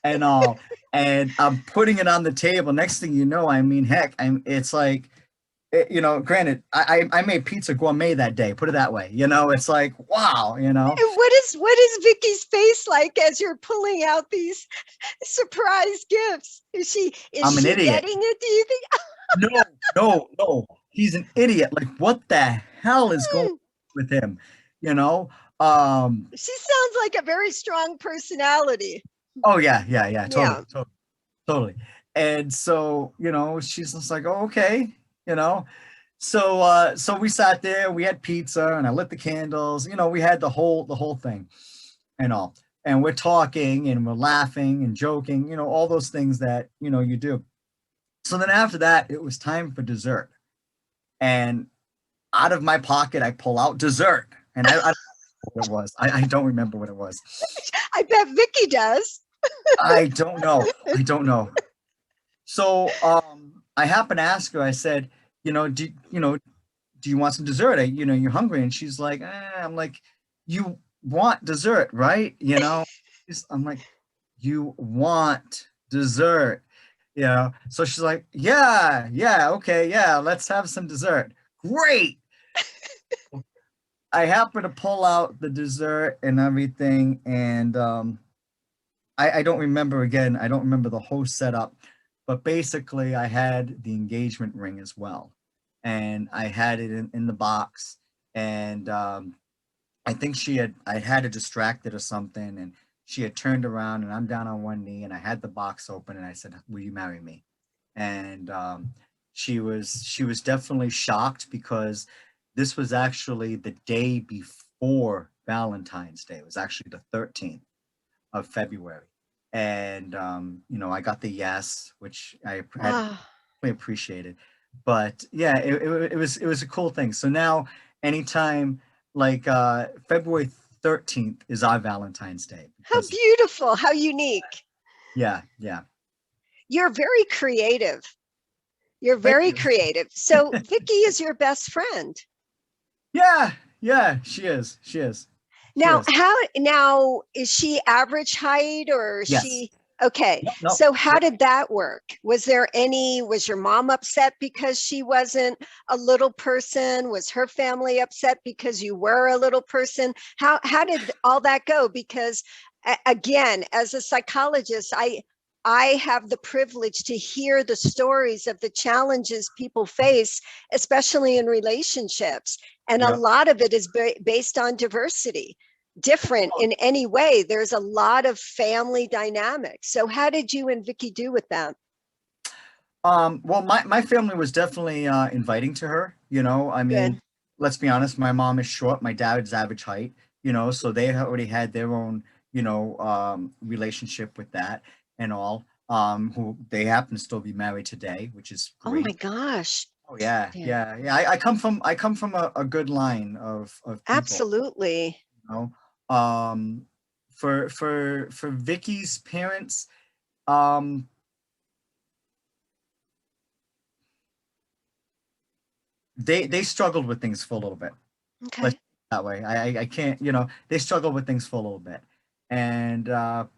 and all, and I'm putting it on the table. Next thing you know, I mean, heck, it's like granted, I made pizza gourmet that day. Put it that way. It's like, wow. And what is Vicky's face like as you're pulling out these surprise gifts? Is she I'm an idiot. getting it? Do you think? No, no, no. He's an idiot. Like, what the hell is going on with him? You know? She sounds like a very strong personality. Oh yeah, yeah, yeah. Yeah. Totally, totally, totally. And so, she's just like, oh, okay, you know. So we sat there, we had pizza, and I lit the candles. We had the whole thing and all. And we're talking and we're laughing and joking, all those things that you do. So then after that, it was time for dessert. And out of my pocket, I pull out dessert. And I don't know what it was. I don't remember what it was. I bet Vicky does. I don't know. I don't know. So I happened to ask her, I said, do you want some dessert? You're hungry. And she's like, I'm like, you want dessert, right? I'm like, you want dessert, So she's like, yeah, yeah, okay, yeah, let's have some dessert. Great. I happen to pull out the dessert and everything, and I don't remember again. I don't remember the whole setup, but basically, I had the engagement ring as well, and I had it in the box, and I think I had to distract it or something, and she had turned around, and I'm down on one knee, and I had the box open, and I said, "Will you marry me?" And she was definitely shocked because this was actually the day before Valentine's Day. It was actually the 13th of February. And I got the yes, which I had really appreciated. But yeah, it was a cool thing. So now anytime like February 13th is our Valentine's Day. How beautiful, how unique. Yeah, yeah. You're very creative. You're very creative. So Vicky is your best friend. Yeah, yeah, she is. She is. Now is she average height or is Yes. she okay? No. So how did that work? Was your mom upset because she wasn't a little person? Was her family upset because you were a little person? How did all that go? Because again, as a psychologist, I have the privilege to hear the stories of the challenges people face, especially in relationships. And a lot of it is based on diversity, different in any way. There's a lot of family dynamics. So how did you and Vicky do with that? Well, my family was definitely inviting to her, I mean, Good. let's be honest, my mom is short, my dad's average height, so they already had their own, relationship with that and all. Who they happen to still be married today, which is Oh my great. gosh. Oh yeah, Yeah. yeah. I come from a good line of people, Absolutely. you know. For Vicky's parents, um, they struggled with things for a little bit. Let's Okay. put it that way. I can't, you know, they struggle with things for a little bit. And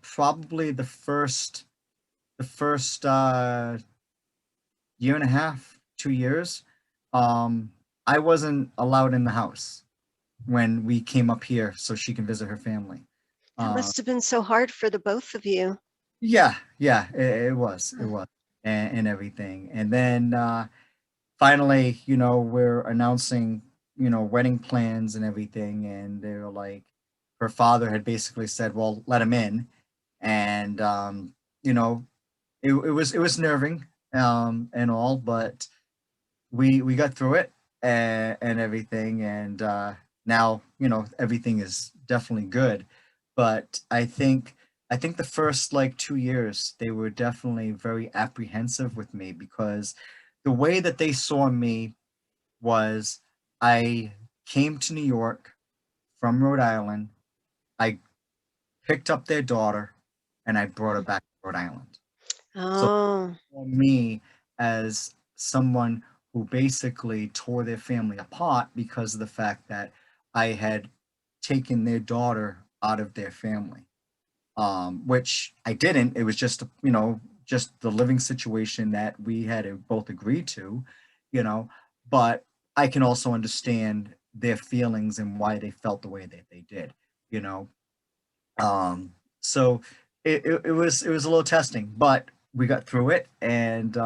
probably the first year and a half, 2 years, I wasn't allowed in the house when we came up here so she can visit her family. That Uh, must have been so hard for the both of you. yeah, yeah, it was, and everything. And then finally, you know, we're announcing, you know, wedding plans and everything, and they were like, her father had basically said, "Well, let him in," and you know, it was nerving, and all, but we got through it, and everything, and now, you know, everything is definitely good. But I think the first like 2 years they were definitely very apprehensive with me, because the way that they saw me was, I came to New York from Rhode Island, I picked up their daughter, and I brought her back to Rhode Island. So Oh, for me, as someone who basically tore their family apart because of the fact that I had taken their daughter out of their family, which I didn't. It was just, you know, just the living situation that we had to both agree to, you know. But I can also understand their feelings and why they felt the way that they did, you know. So it was a little testing, but we got through it, and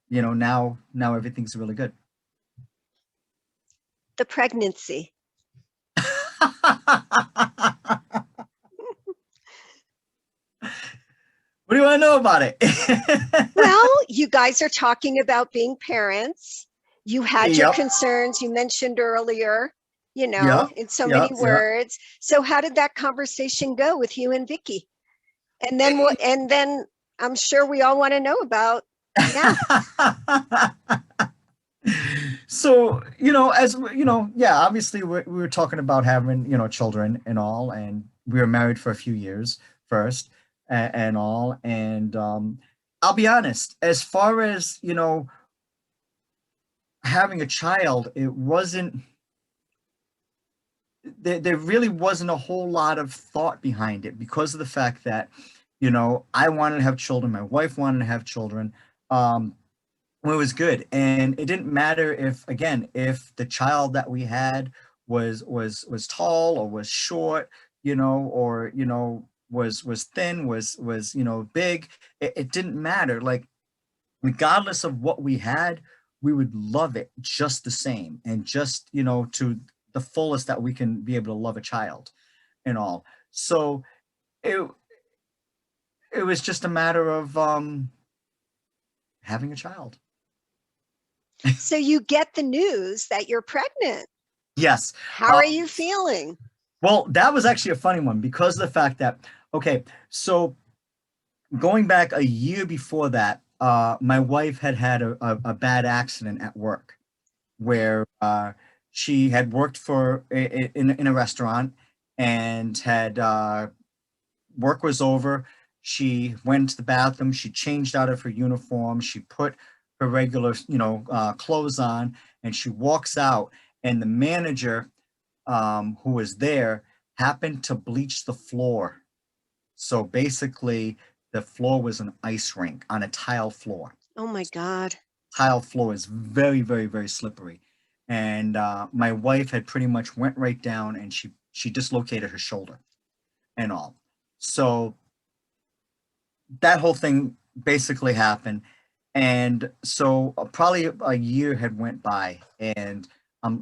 you know, now everything's really good. the pregnancy. What do you want to know about it? Well, you guys are talking about being parents. You had your Yep, concerns you mentioned earlier, yep, in so many yep, yep. words. So how did that conversation go with you and Vicky? And then what, and then I'm sure we all want to know about now. So, you know, you know, yeah, obviously we were talking about having, you know, children and all, and we were married for a few years first, and all. And I'll be honest, as far as, you know, having a child, it wasn't, there really wasn't a whole lot of thought behind it, because of the fact that, you know, I wanted to have children, my wife wanted to have children. Um, Well, it was good, and it didn't matter if, again, if the child that we had was tall or was short, you know, or, you know, was thin, was, you know, big. It didn't matter. Like, regardless of what we had, we would love it just the same, and just, you know, to the fullest that we can be able to love a child and all. So it it was just a matter of having a child. So you get the news that you're pregnant. Yes. How are you feeling? Well, that was actually a funny one, because of the fact that, okay, so going back a year before that, my wife had had a bad accident at work, where she had worked in a restaurant, and had, work was over. She went to the bathroom. She changed out of her uniform. She put her regular, you know, clothes on, and she walks out. And the manager, who was there, happened to bleach the floor. So basically, the floor was an ice rink on a tile floor. Oh my God. Tile floor is very, very, very slippery. And my wife had pretty much went right down, and she dislocated her shoulder and all. So that whole thing basically happened. And so probably a year had went by, and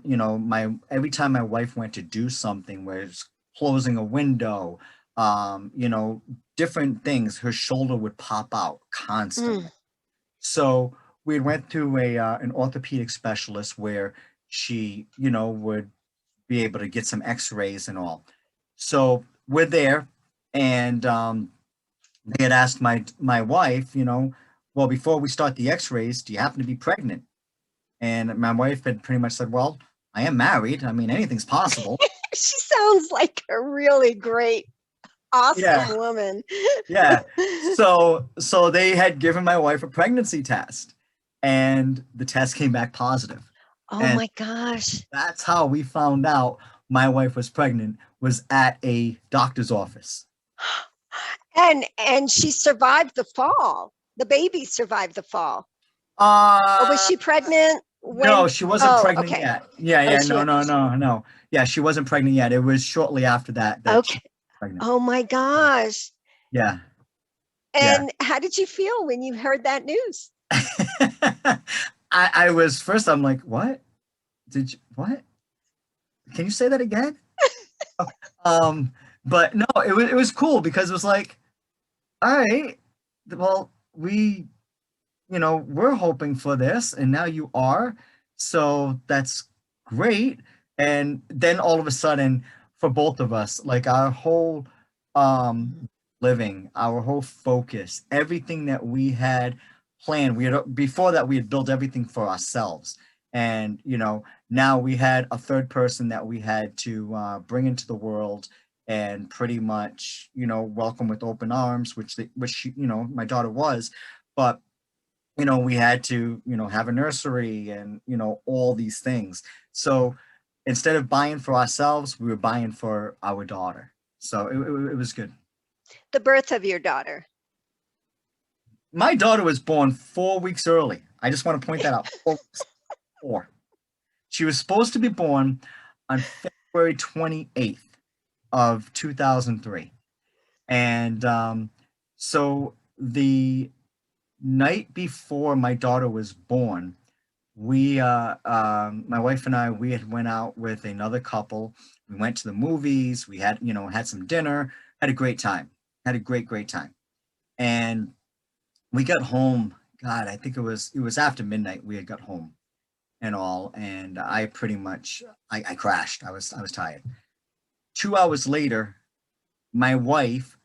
you know, my every time my wife went to do something, where it's closing a window, you know, different things, her shoulder would pop out Mm. constantly. So we went to a an orthopedic specialist, where she, you know, would be able to get some x-rays and all. So we're there, and they had asked my wife, you know, well, before we start the x-rays, do you happen to be pregnant? And my wife had pretty much said, well, I am married. I mean, anything's possible. She sounds like a really great, awesome Yeah, woman. yeah. So they had given my wife a pregnancy test, and the test came back positive. Oh And my gosh. that's how we found out my wife was pregnant was at a doctor's office. And she survived the fall. The baby survived the fall. Or was Uh, she pregnant when? no, she wasn't Oh, pregnant okay. yet. Yeah, Oh, yeah, she no, was. no, no, no. Yeah, she wasn't pregnant yet. It was shortly after that she Okay. was pregnant. Oh my gosh. Yeah, yeah. And how did you feel when you heard that news? I was first. I'm like, what? Did you what? Can you say that again? Um, but no, it was cool because it was like, all right, well, we're hoping for this, and now you are, so that's great. And then all of a sudden, for both of us, like our whole Mhm. living, our whole focus, everything that we had planned, we had before that we had built everything for ourselves. And now we had a third person that we had to bring into the world and pretty much welcome with open arms, which she, my daughter was. But we had to have a nursery and all these things. So instead of buying for ourselves, we were buying for our daughter. So it was good. The birth of your daughter. My daughter was born 4 weeks early. I just want to point that out. 4 weeks. 4. She was supposed to be born on February 28th of 2003. And so the night before my daughter was born, my wife and I, we had went out with another couple. We went to the movies. We had some dinner, had a great time, had a great time. And we got home. God, I think it was after midnight. We had got home and all, and I pretty much I crashed. I was tired. 2 hours later, my wife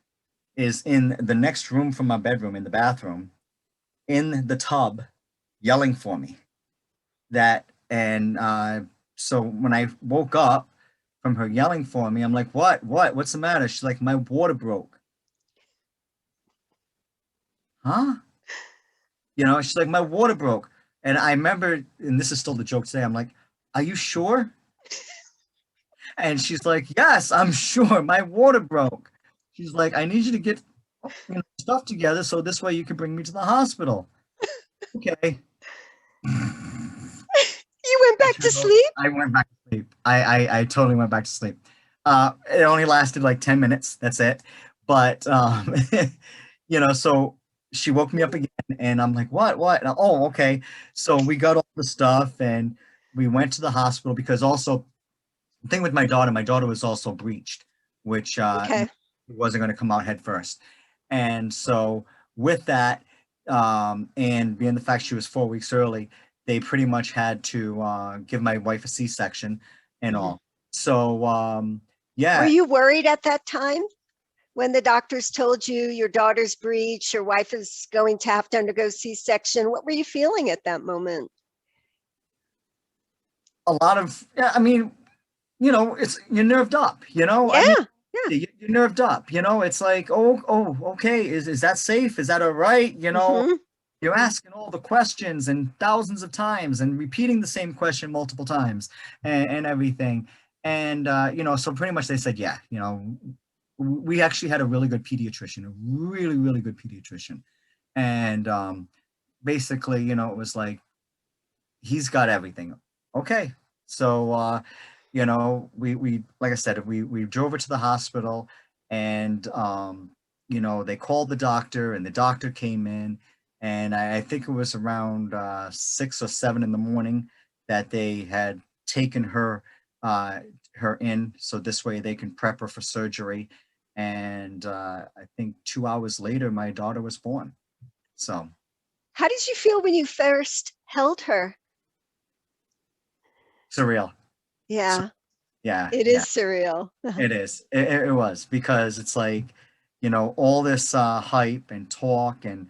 is in the next room from my bedroom, in the bathroom, in the tub, yelling for me. So when I woke up from her yelling for me, I'm like, what's the matter? She's like, my water broke. Huh? She's like, my water broke. And I remember, and this is still the joke today, I'm like, are you sure? And she's like, yes, I'm sure, my water broke. She's like, I need you to get stuff together so this way you can bring me to the hospital. Okay. You went back to sleep? I went back to sleep. I totally went back to sleep. It only lasted like 10 minutes. That's it. But so she woke me up again, and I'm like, what? And, oh, okay. So we got all the stuff, and we went to the hospital because also the thing with my daughter was also breached, which Okay. wasn't going to come out head first. And so with that, and being the fact she was 4 weeks early, they pretty much had to give my wife a C-section and Mhm. all. So Were yeah, you worried at that time when the doctors told you your daughter's breech, your wife is going to have to undergo C-section? What were you feeling at that moment? a lot of, yeah, I mean, it's you're nerved up, I mean, Yeah, yeah. you're nerved up, it's like, oh, okay, is that safe? Is that all right? Hmm. You're asking all the questions and thousands of times and repeating the same question multiple times and everything. And, so pretty much they said, yeah, we actually had a really good pediatrician, a really, really good pediatrician. And basically, it was like, he's got everything. Okay. So, we like I said, we drove her to the hospital, and, they called the doctor, and the doctor came in, and I think it was around 6 or 7 in the morning that they had taken uh, her in, so this way they can prep her for surgery. And I think 2 hours later, my daughter was born. So How did you feel when you first held her? surreal. So, Yeah, yeah, it yeah. is surreal. It is. It was because it's like, all this hype and talk, and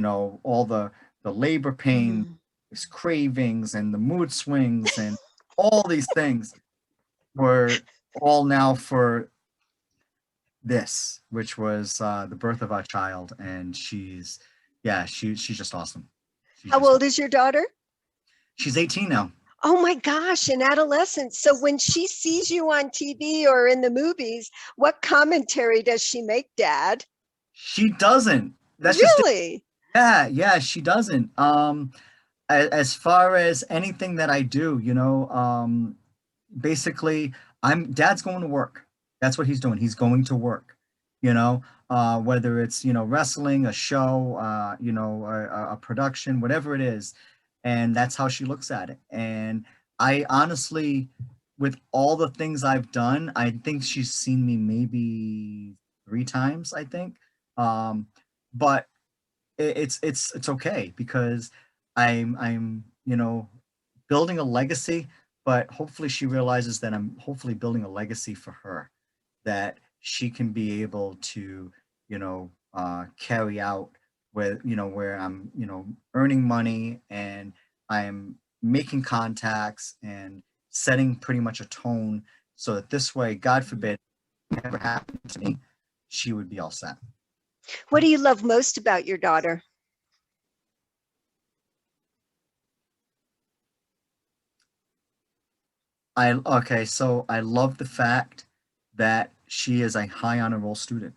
all the labor pain, Mm. these cravings and the mood swings and all these things were all now for this, which was the birth of our child, and she's just awesome. She's How just old is your daughter? she's 18 now. Oh my gosh, in adolescence. So when she sees you on TV or in the movies, what commentary does she make, Dad? She doesn't. That's just it. Really? Yeah, she doesn't. As far as anything that I do, basically I'm dad's going to work. That's what he's doing. He's going to work, whether it's, wrestling, a show, a production, whatever it is. And that's how she looks at it. And I honestly, with all the things I've done, I think she's seen me maybe 3 times, I think. But it's okay because I'm building a legacy, but hopefully she realizes that I'm hopefully building a legacy for her that she can be able to carry out where I'm earning money and I'm making contacts and setting pretty much a tone so that this way, God forbid, never happened to me, she would be all set. What do you love most about your daughter? So I love the fact that she is a high honor roll student.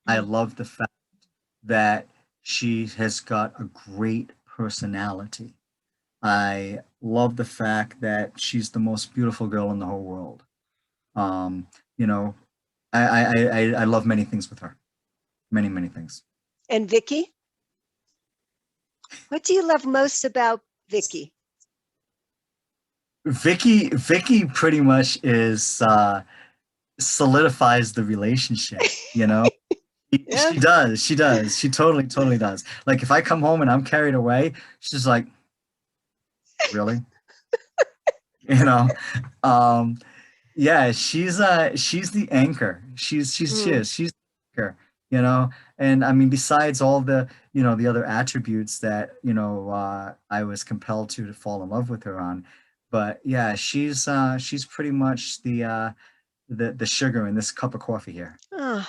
I love the fact that she has got a great personality. I love the fact that she's the most beautiful girl in the whole world. Um, you know, I love many things with her. Many, many things. And Vicky? What do you love most about Vicky? Vicky pretty much is solidifies the relationship, Yeah. She does. She totally does. Like if I come home and I'm carried away, she's like, really? You know? Um, yeah, she's the anchor. She is. She's the anchor, And I mean, besides all the, the other attributes that, I was compelled to fall in love with her on. But yeah, she's pretty much the sugar in this cup of coffee here. Oh.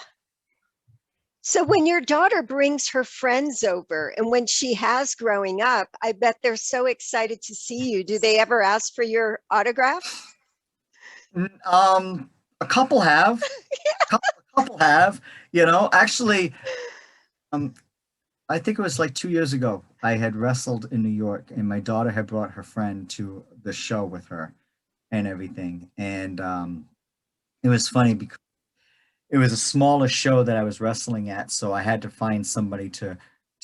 So when your daughter brings her friends over and when she has growing up, I bet they're so excited to see you. Do they ever ask for your autograph? A couple have. A couple have, actually, I think it was like 2 years ago. I had wrestled in New York and my daughter had brought her friend to the show with her and everything. And it was funny because it was a smaller show that I was wrestling at, so I had to find somebody to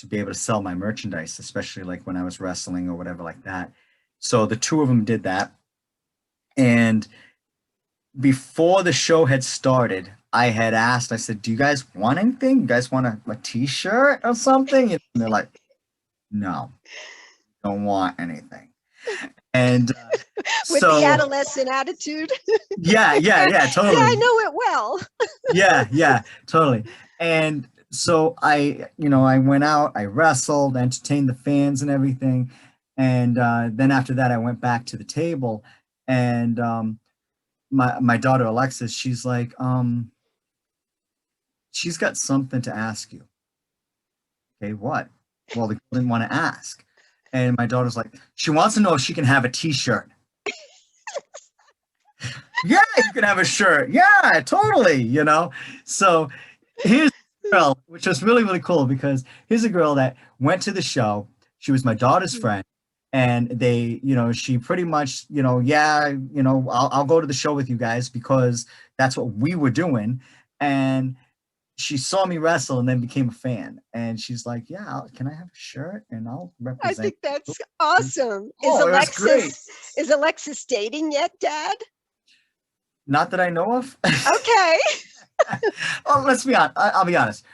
be able to sell my merchandise, especially like when I was wrestling or whatever like that. So the two of them did that. And before the show had started, I had asked, I said, do you guys want anything? You guys want a t-shirt or something? And they're like, no, don't want anything. And with the adolescent attitude. Yeah, totally. Yeah, I know it well. Yeah, totally. And so I went out, I wrestled, entertained the fans and everything. And then after that, I went back to the table and my daughter Alexis, she's like, she's got something to ask you. Okay, what? Well, the girl didn't want to ask. And my daughter's like, she wants to know if she can have a t-shirt. Yeah, you can have a shirt. Yeah, totally, So here's a girl, which was really, really cool because here's a girl that went to the show. She was my daughter's friend. And they, she pretty much, I'll go to the show with you guys because that's what we were doing. And she saw me wrestle and then became a fan. And she's like, yeah, can I have a shirt? And I'll represent. I think that's awesome. Great. Is Alexis dating yet, Dad? Not that I know of. Okay. Oh, let's be honest. I'll be honest.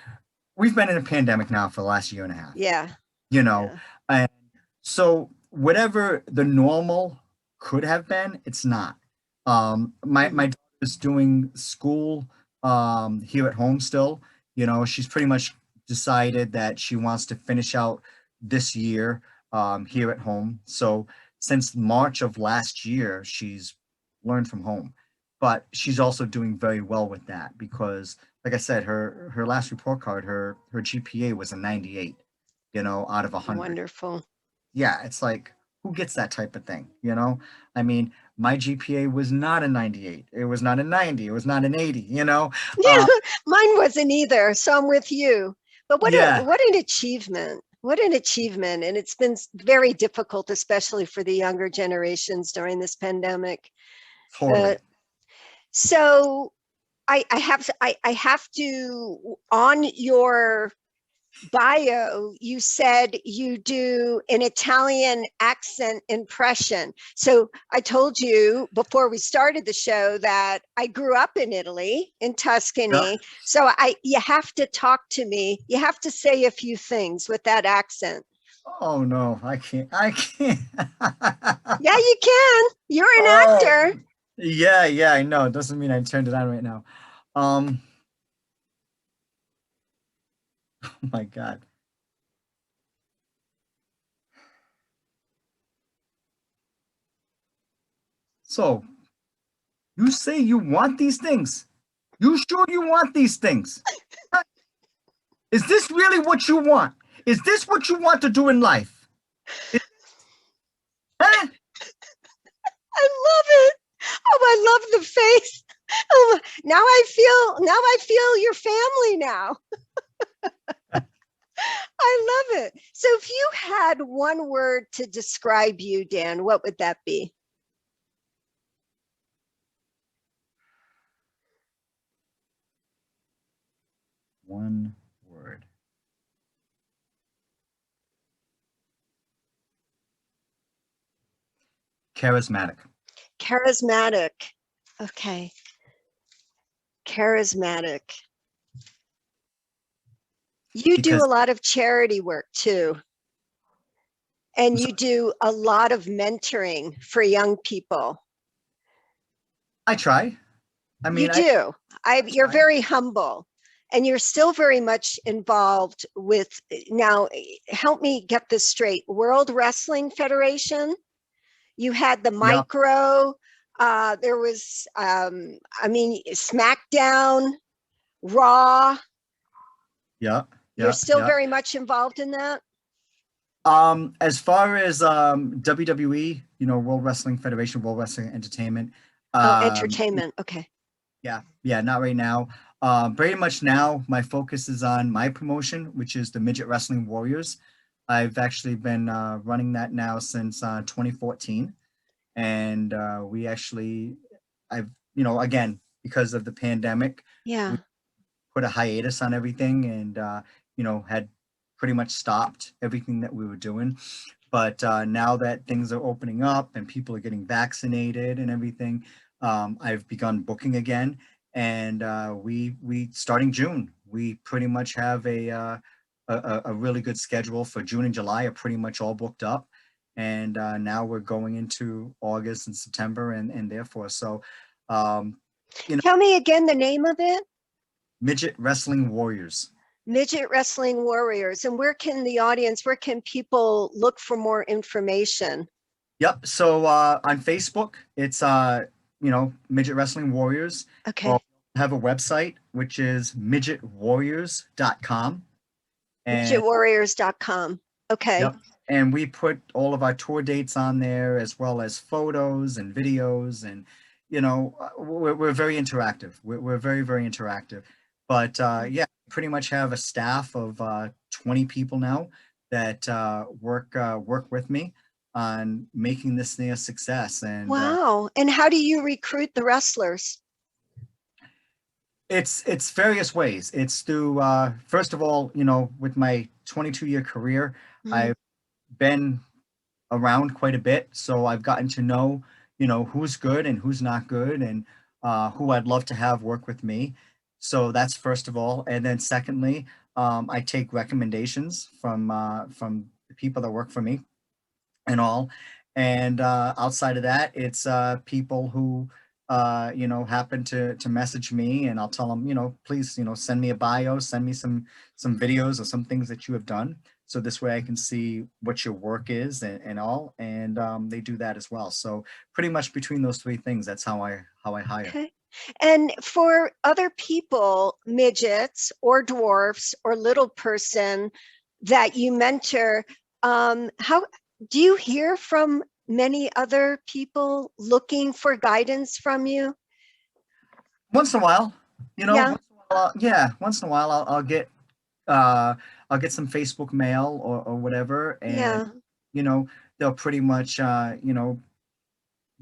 We've been in a pandemic now for the last year and a half. Yeah. And so whatever the normal could have been, it's not. My daughter is doing school here at home still. She's pretty much decided that she wants to finish out this year here at home. So since March of last year, she's learned from home. But she's also doing very well with that because, like I said, her last report card, her GPA was a 98, out of 100. Wonderful. Yeah, it's like, who gets that type of thing, you know? I mean, my GPA was not a 98. It was not a 90. It was not an 80, you know? Yeah, mine wasn't either. So I'm with you. But Yeah, what an achievement. What an achievement. And it's been very difficult, especially for the younger generations during this pandemic. totally. So I have to, on your bio, you said you do an Italian accent impression. So I told you before we started the show that I grew up in Italy, in Yeah. Tuscany. So you have to talk to me. You have to say a few things with that accent. Oh no, I can't. I can't. Yeah, you can. You're an Oh, actor. yeah, yeah, I know. It doesn't mean I turned it on right now. Um, oh my God. So you say you want these things? You sure you want these things? Is this really what you want? Is this what you want to do in life? Is, eh? I love it. Oh, I love the face. Oh, now I feel your family now. I love it. So if you had one word to describe you, Dan, what would that be? One word. Charismatic. Charismatic. Okay. Charismatic. You do Because a lot of charity work too, and you do a lot of mentoring for young people. I try. I You mean, I do. You're try. very humble, and you're still very much involved with, now help me get this straight, World Wrestling Federation. You had the Yeah, micro, there was, I mean, SmackDown, Raw. yeah, You're yeah, still yeah. very much involved in that? As far as WWE, you know, World Wrestling Federation, World Wrestling Entertainment, Oh, um, entertainment. Okay. yeah, yeah, not right now. Very much now, my focus is on my promotion, which is the Midget Wrestling Warriors. I've actually been running that now since 2014, and we actually, I've, you know, again because of the pandemic, we Yeah. put a hiatus on everything, and you know, had pretty much stopped everything that we were doing. But now that things are opening up and people are getting vaccinated and everything, I've begun booking again. And we starting June, we pretty much have a really good schedule for June and July are pretty much all booked up. And now we're going into August and September and therefore. So, um, you know, Tell me again the name of it. Midget Wrestling Warriors. Midget Wrestling Warriors. And where can the audience, where can people look for more information? Yep. So on Facebook, it's you know, Midget Wrestling Warriors. Or Okay. have a website which is midgetwarriors.com. And MidgetWarriors.com. Okay. yep. And we put all of our tour dates on there as well as photos and videos and you know, we're very interactive. We're very, very interactive. But yeah, pretty much have a staff of 20 people now that work with me on making this thing a success. And Wow. And how do you recruit the wrestlers? it's various ways. It's through first of all, you know, with my 22-year career, Mhm. I've been around quite a bit, so I've gotten to know, you know, who's good and who's not good, and who I'd love to have work with me. So that's first of all, and then secondly, I take recommendations from the people that work for me and all. And outside of that, it's people who you know, happen to message me, and I'll tell them, you know, please, you know, send me a bio, send me some videos or some things that you have done, so this way I can see what your work is and all. And they do that as well. So pretty much between those three things, that's how I hire. Okay. And for other people, midgets or dwarfs or little person that you mentor, how Do you hear from many other people looking for guidance from you? Once in a while, Yeah, once in a while I'll get some Facebook mail or whatever, and yeah. you know, they'll pretty much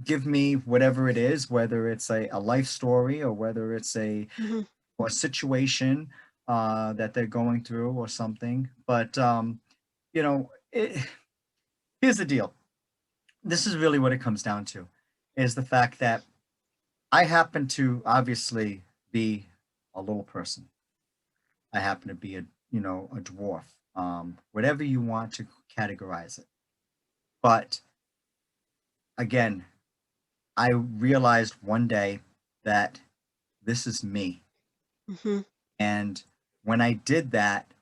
give me whatever it is, whether it's a life story or whether it's Mhm. or a situation that they're going through or something. But here's the deal. This is really what it comes down to, is the fact that I happen to obviously be a little person. I happen to be a dwarf, whatever you want to categorize it. But again, I realized one day that this is me. Mhm. And when I did that,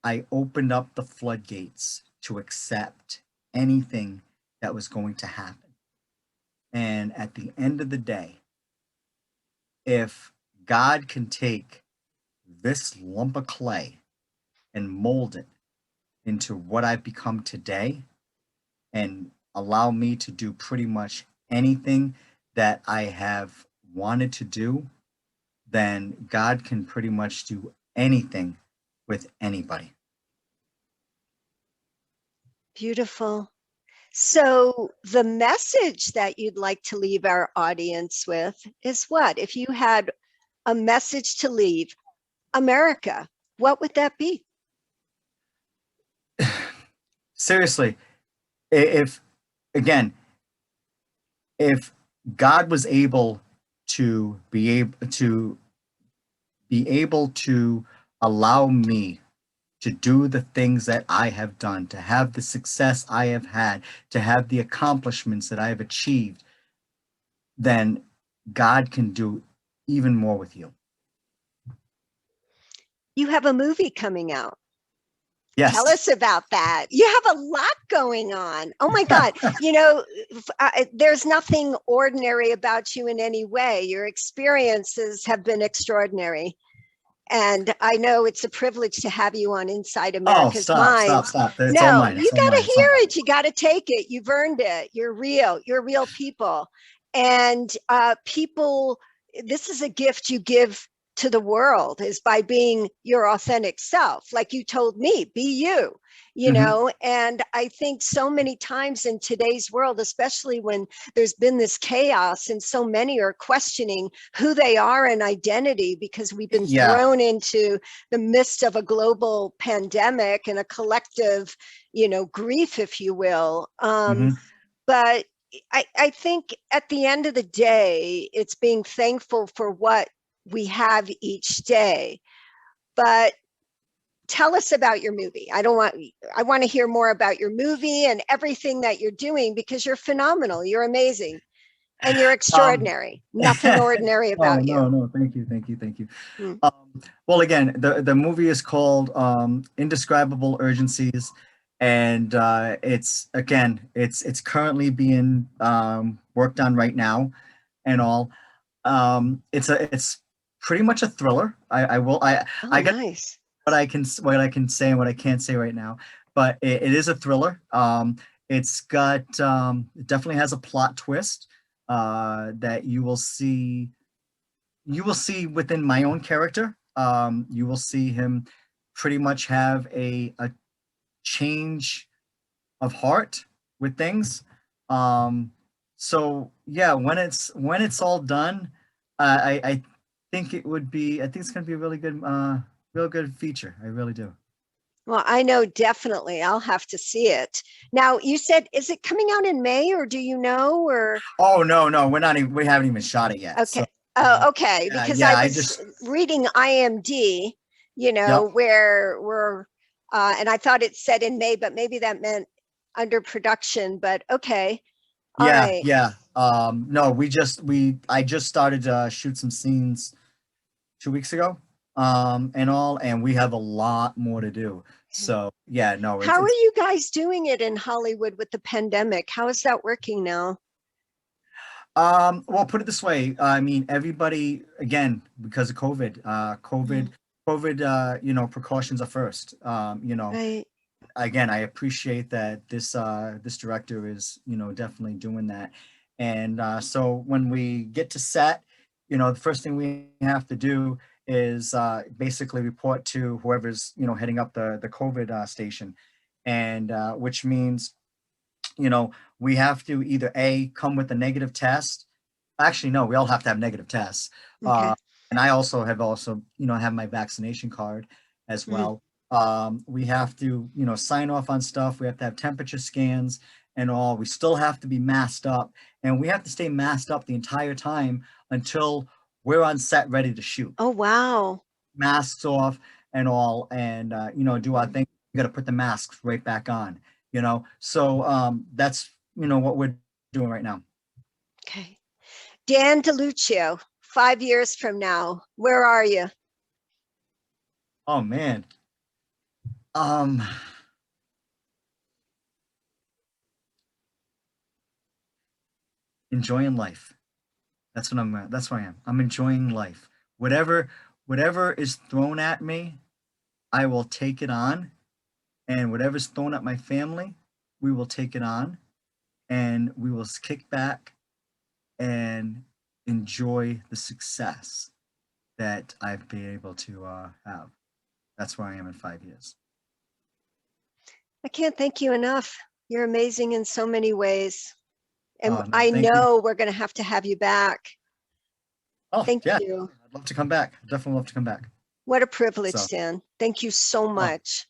I opened up the floodgates to accept anything that was going to happen. And at the end of the day, if God can take this lump of clay and mold it into what I've become today and allow me to do pretty much anything that I have wanted to do, then God can pretty much do anything with anybody. Beautiful. So, the message that you'd like to leave our audience with is what? If you had a message to leave America, what would that be? Seriously, if again, if God was able to allow me to do the things that I have done, to have the success I have had, to have the accomplishments that I have achieved, then God can do even more with you. You have a movie coming out. Tell Yes. us about that. You have a lot going on. Oh my God. There's nothing ordinary about you in any way. Your experiences have been extraordinary. And I know it's a privilege to have you on Inside Oh, America's stop, stop, Minds. stop. It's all No, mine. you It's all got mine. to It's all hear mine. it. You got to take it. You've earned it. You're real. You're real people. And people, this is a gift you give to the world, is by being your authentic self. Like you told me, be you, Hmm. and I think so many times in today's world, especially when there's been this chaos and so many are questioning who they are and identity, because we've been Yeah. thrown into the midst of a global pandemic and a collective, grief, if you will. Hmm. But I think at the end of the day, it's being thankful for what we have each day. But tell us about your movie. I want to hear more about your movie and everything that you're doing, because you're phenomenal. You're amazing and you're Um, extraordinary. Nothing ordinary oh about you. no, thank you, thank you, thank you. Mm. Well, again, the movie is called Indescribable Urgencies, and it's currently being worked on right now, and all. It's pretty much a thriller. Oh, I got nice. what I can say and what I can't say right now, but it is a thriller. It definitely has a plot twist that you will see within my own character. You will see him pretty much have a change of heart with things. Um, so yeah, when it's all done, I think I think it's going to be a really good, real good feature. I really do. Well, I know definitely I'll have to see it. Now, you said, is it coming out in May, or do you know, or? Oh no, we haven't even shot it yet. Okay. So Oh, okay. yeah, Because I yeah, I was just reading IMD, yep. where we're, and I thought it said in May, but maybe that meant under production. But okay. All Yeah, right. yeah. No, I just started to shoot some scenes 2 weeks ago. And we have a lot more to do. Okay. So yeah, no, How are it's you guys doing it in Hollywood with the pandemic? How is that working now? well, put it this way. I mean, everybody again because of Mm, COVID, precautions are first. right. again, I appreciate that this director is, definitely doing that. And so when we get to set, the first thing we have to do is basically report to whoever's, heading up the COVID station, and which means, we have to either A, come with a negative test. Actually, no, we all have to have negative tests. Okay. And I also have my vaccination card as Mm. well. We have to, sign off on stuff. We have to have temperature scans and all. We still have to be masked up, and we have to stay masked up the entire time until we're on set ready to shoot. Oh, wow. Masks off and all, and do our thing. We got to put the masks right back on. So that's what we're doing right now. Okay. Dan DiLucchio, 5 years from now, where are you? Oh man. Um, enjoying life. That's what I'm. That's where I am. I'm enjoying life. Whatever is thrown at me, I will take it on, and whatever's thrown at my family, we will take it on, and we will kick back and enjoy the success that I've been able to have. That's where I am in 5 years. I can't thank you enough. You're amazing in so many ways. And No, I thank you. know we're going to have you back. Oh, Thank yeah, you. I'd love to come back. Definitely love to come back. What a privilege, So, Dan. Thank you so oh, much.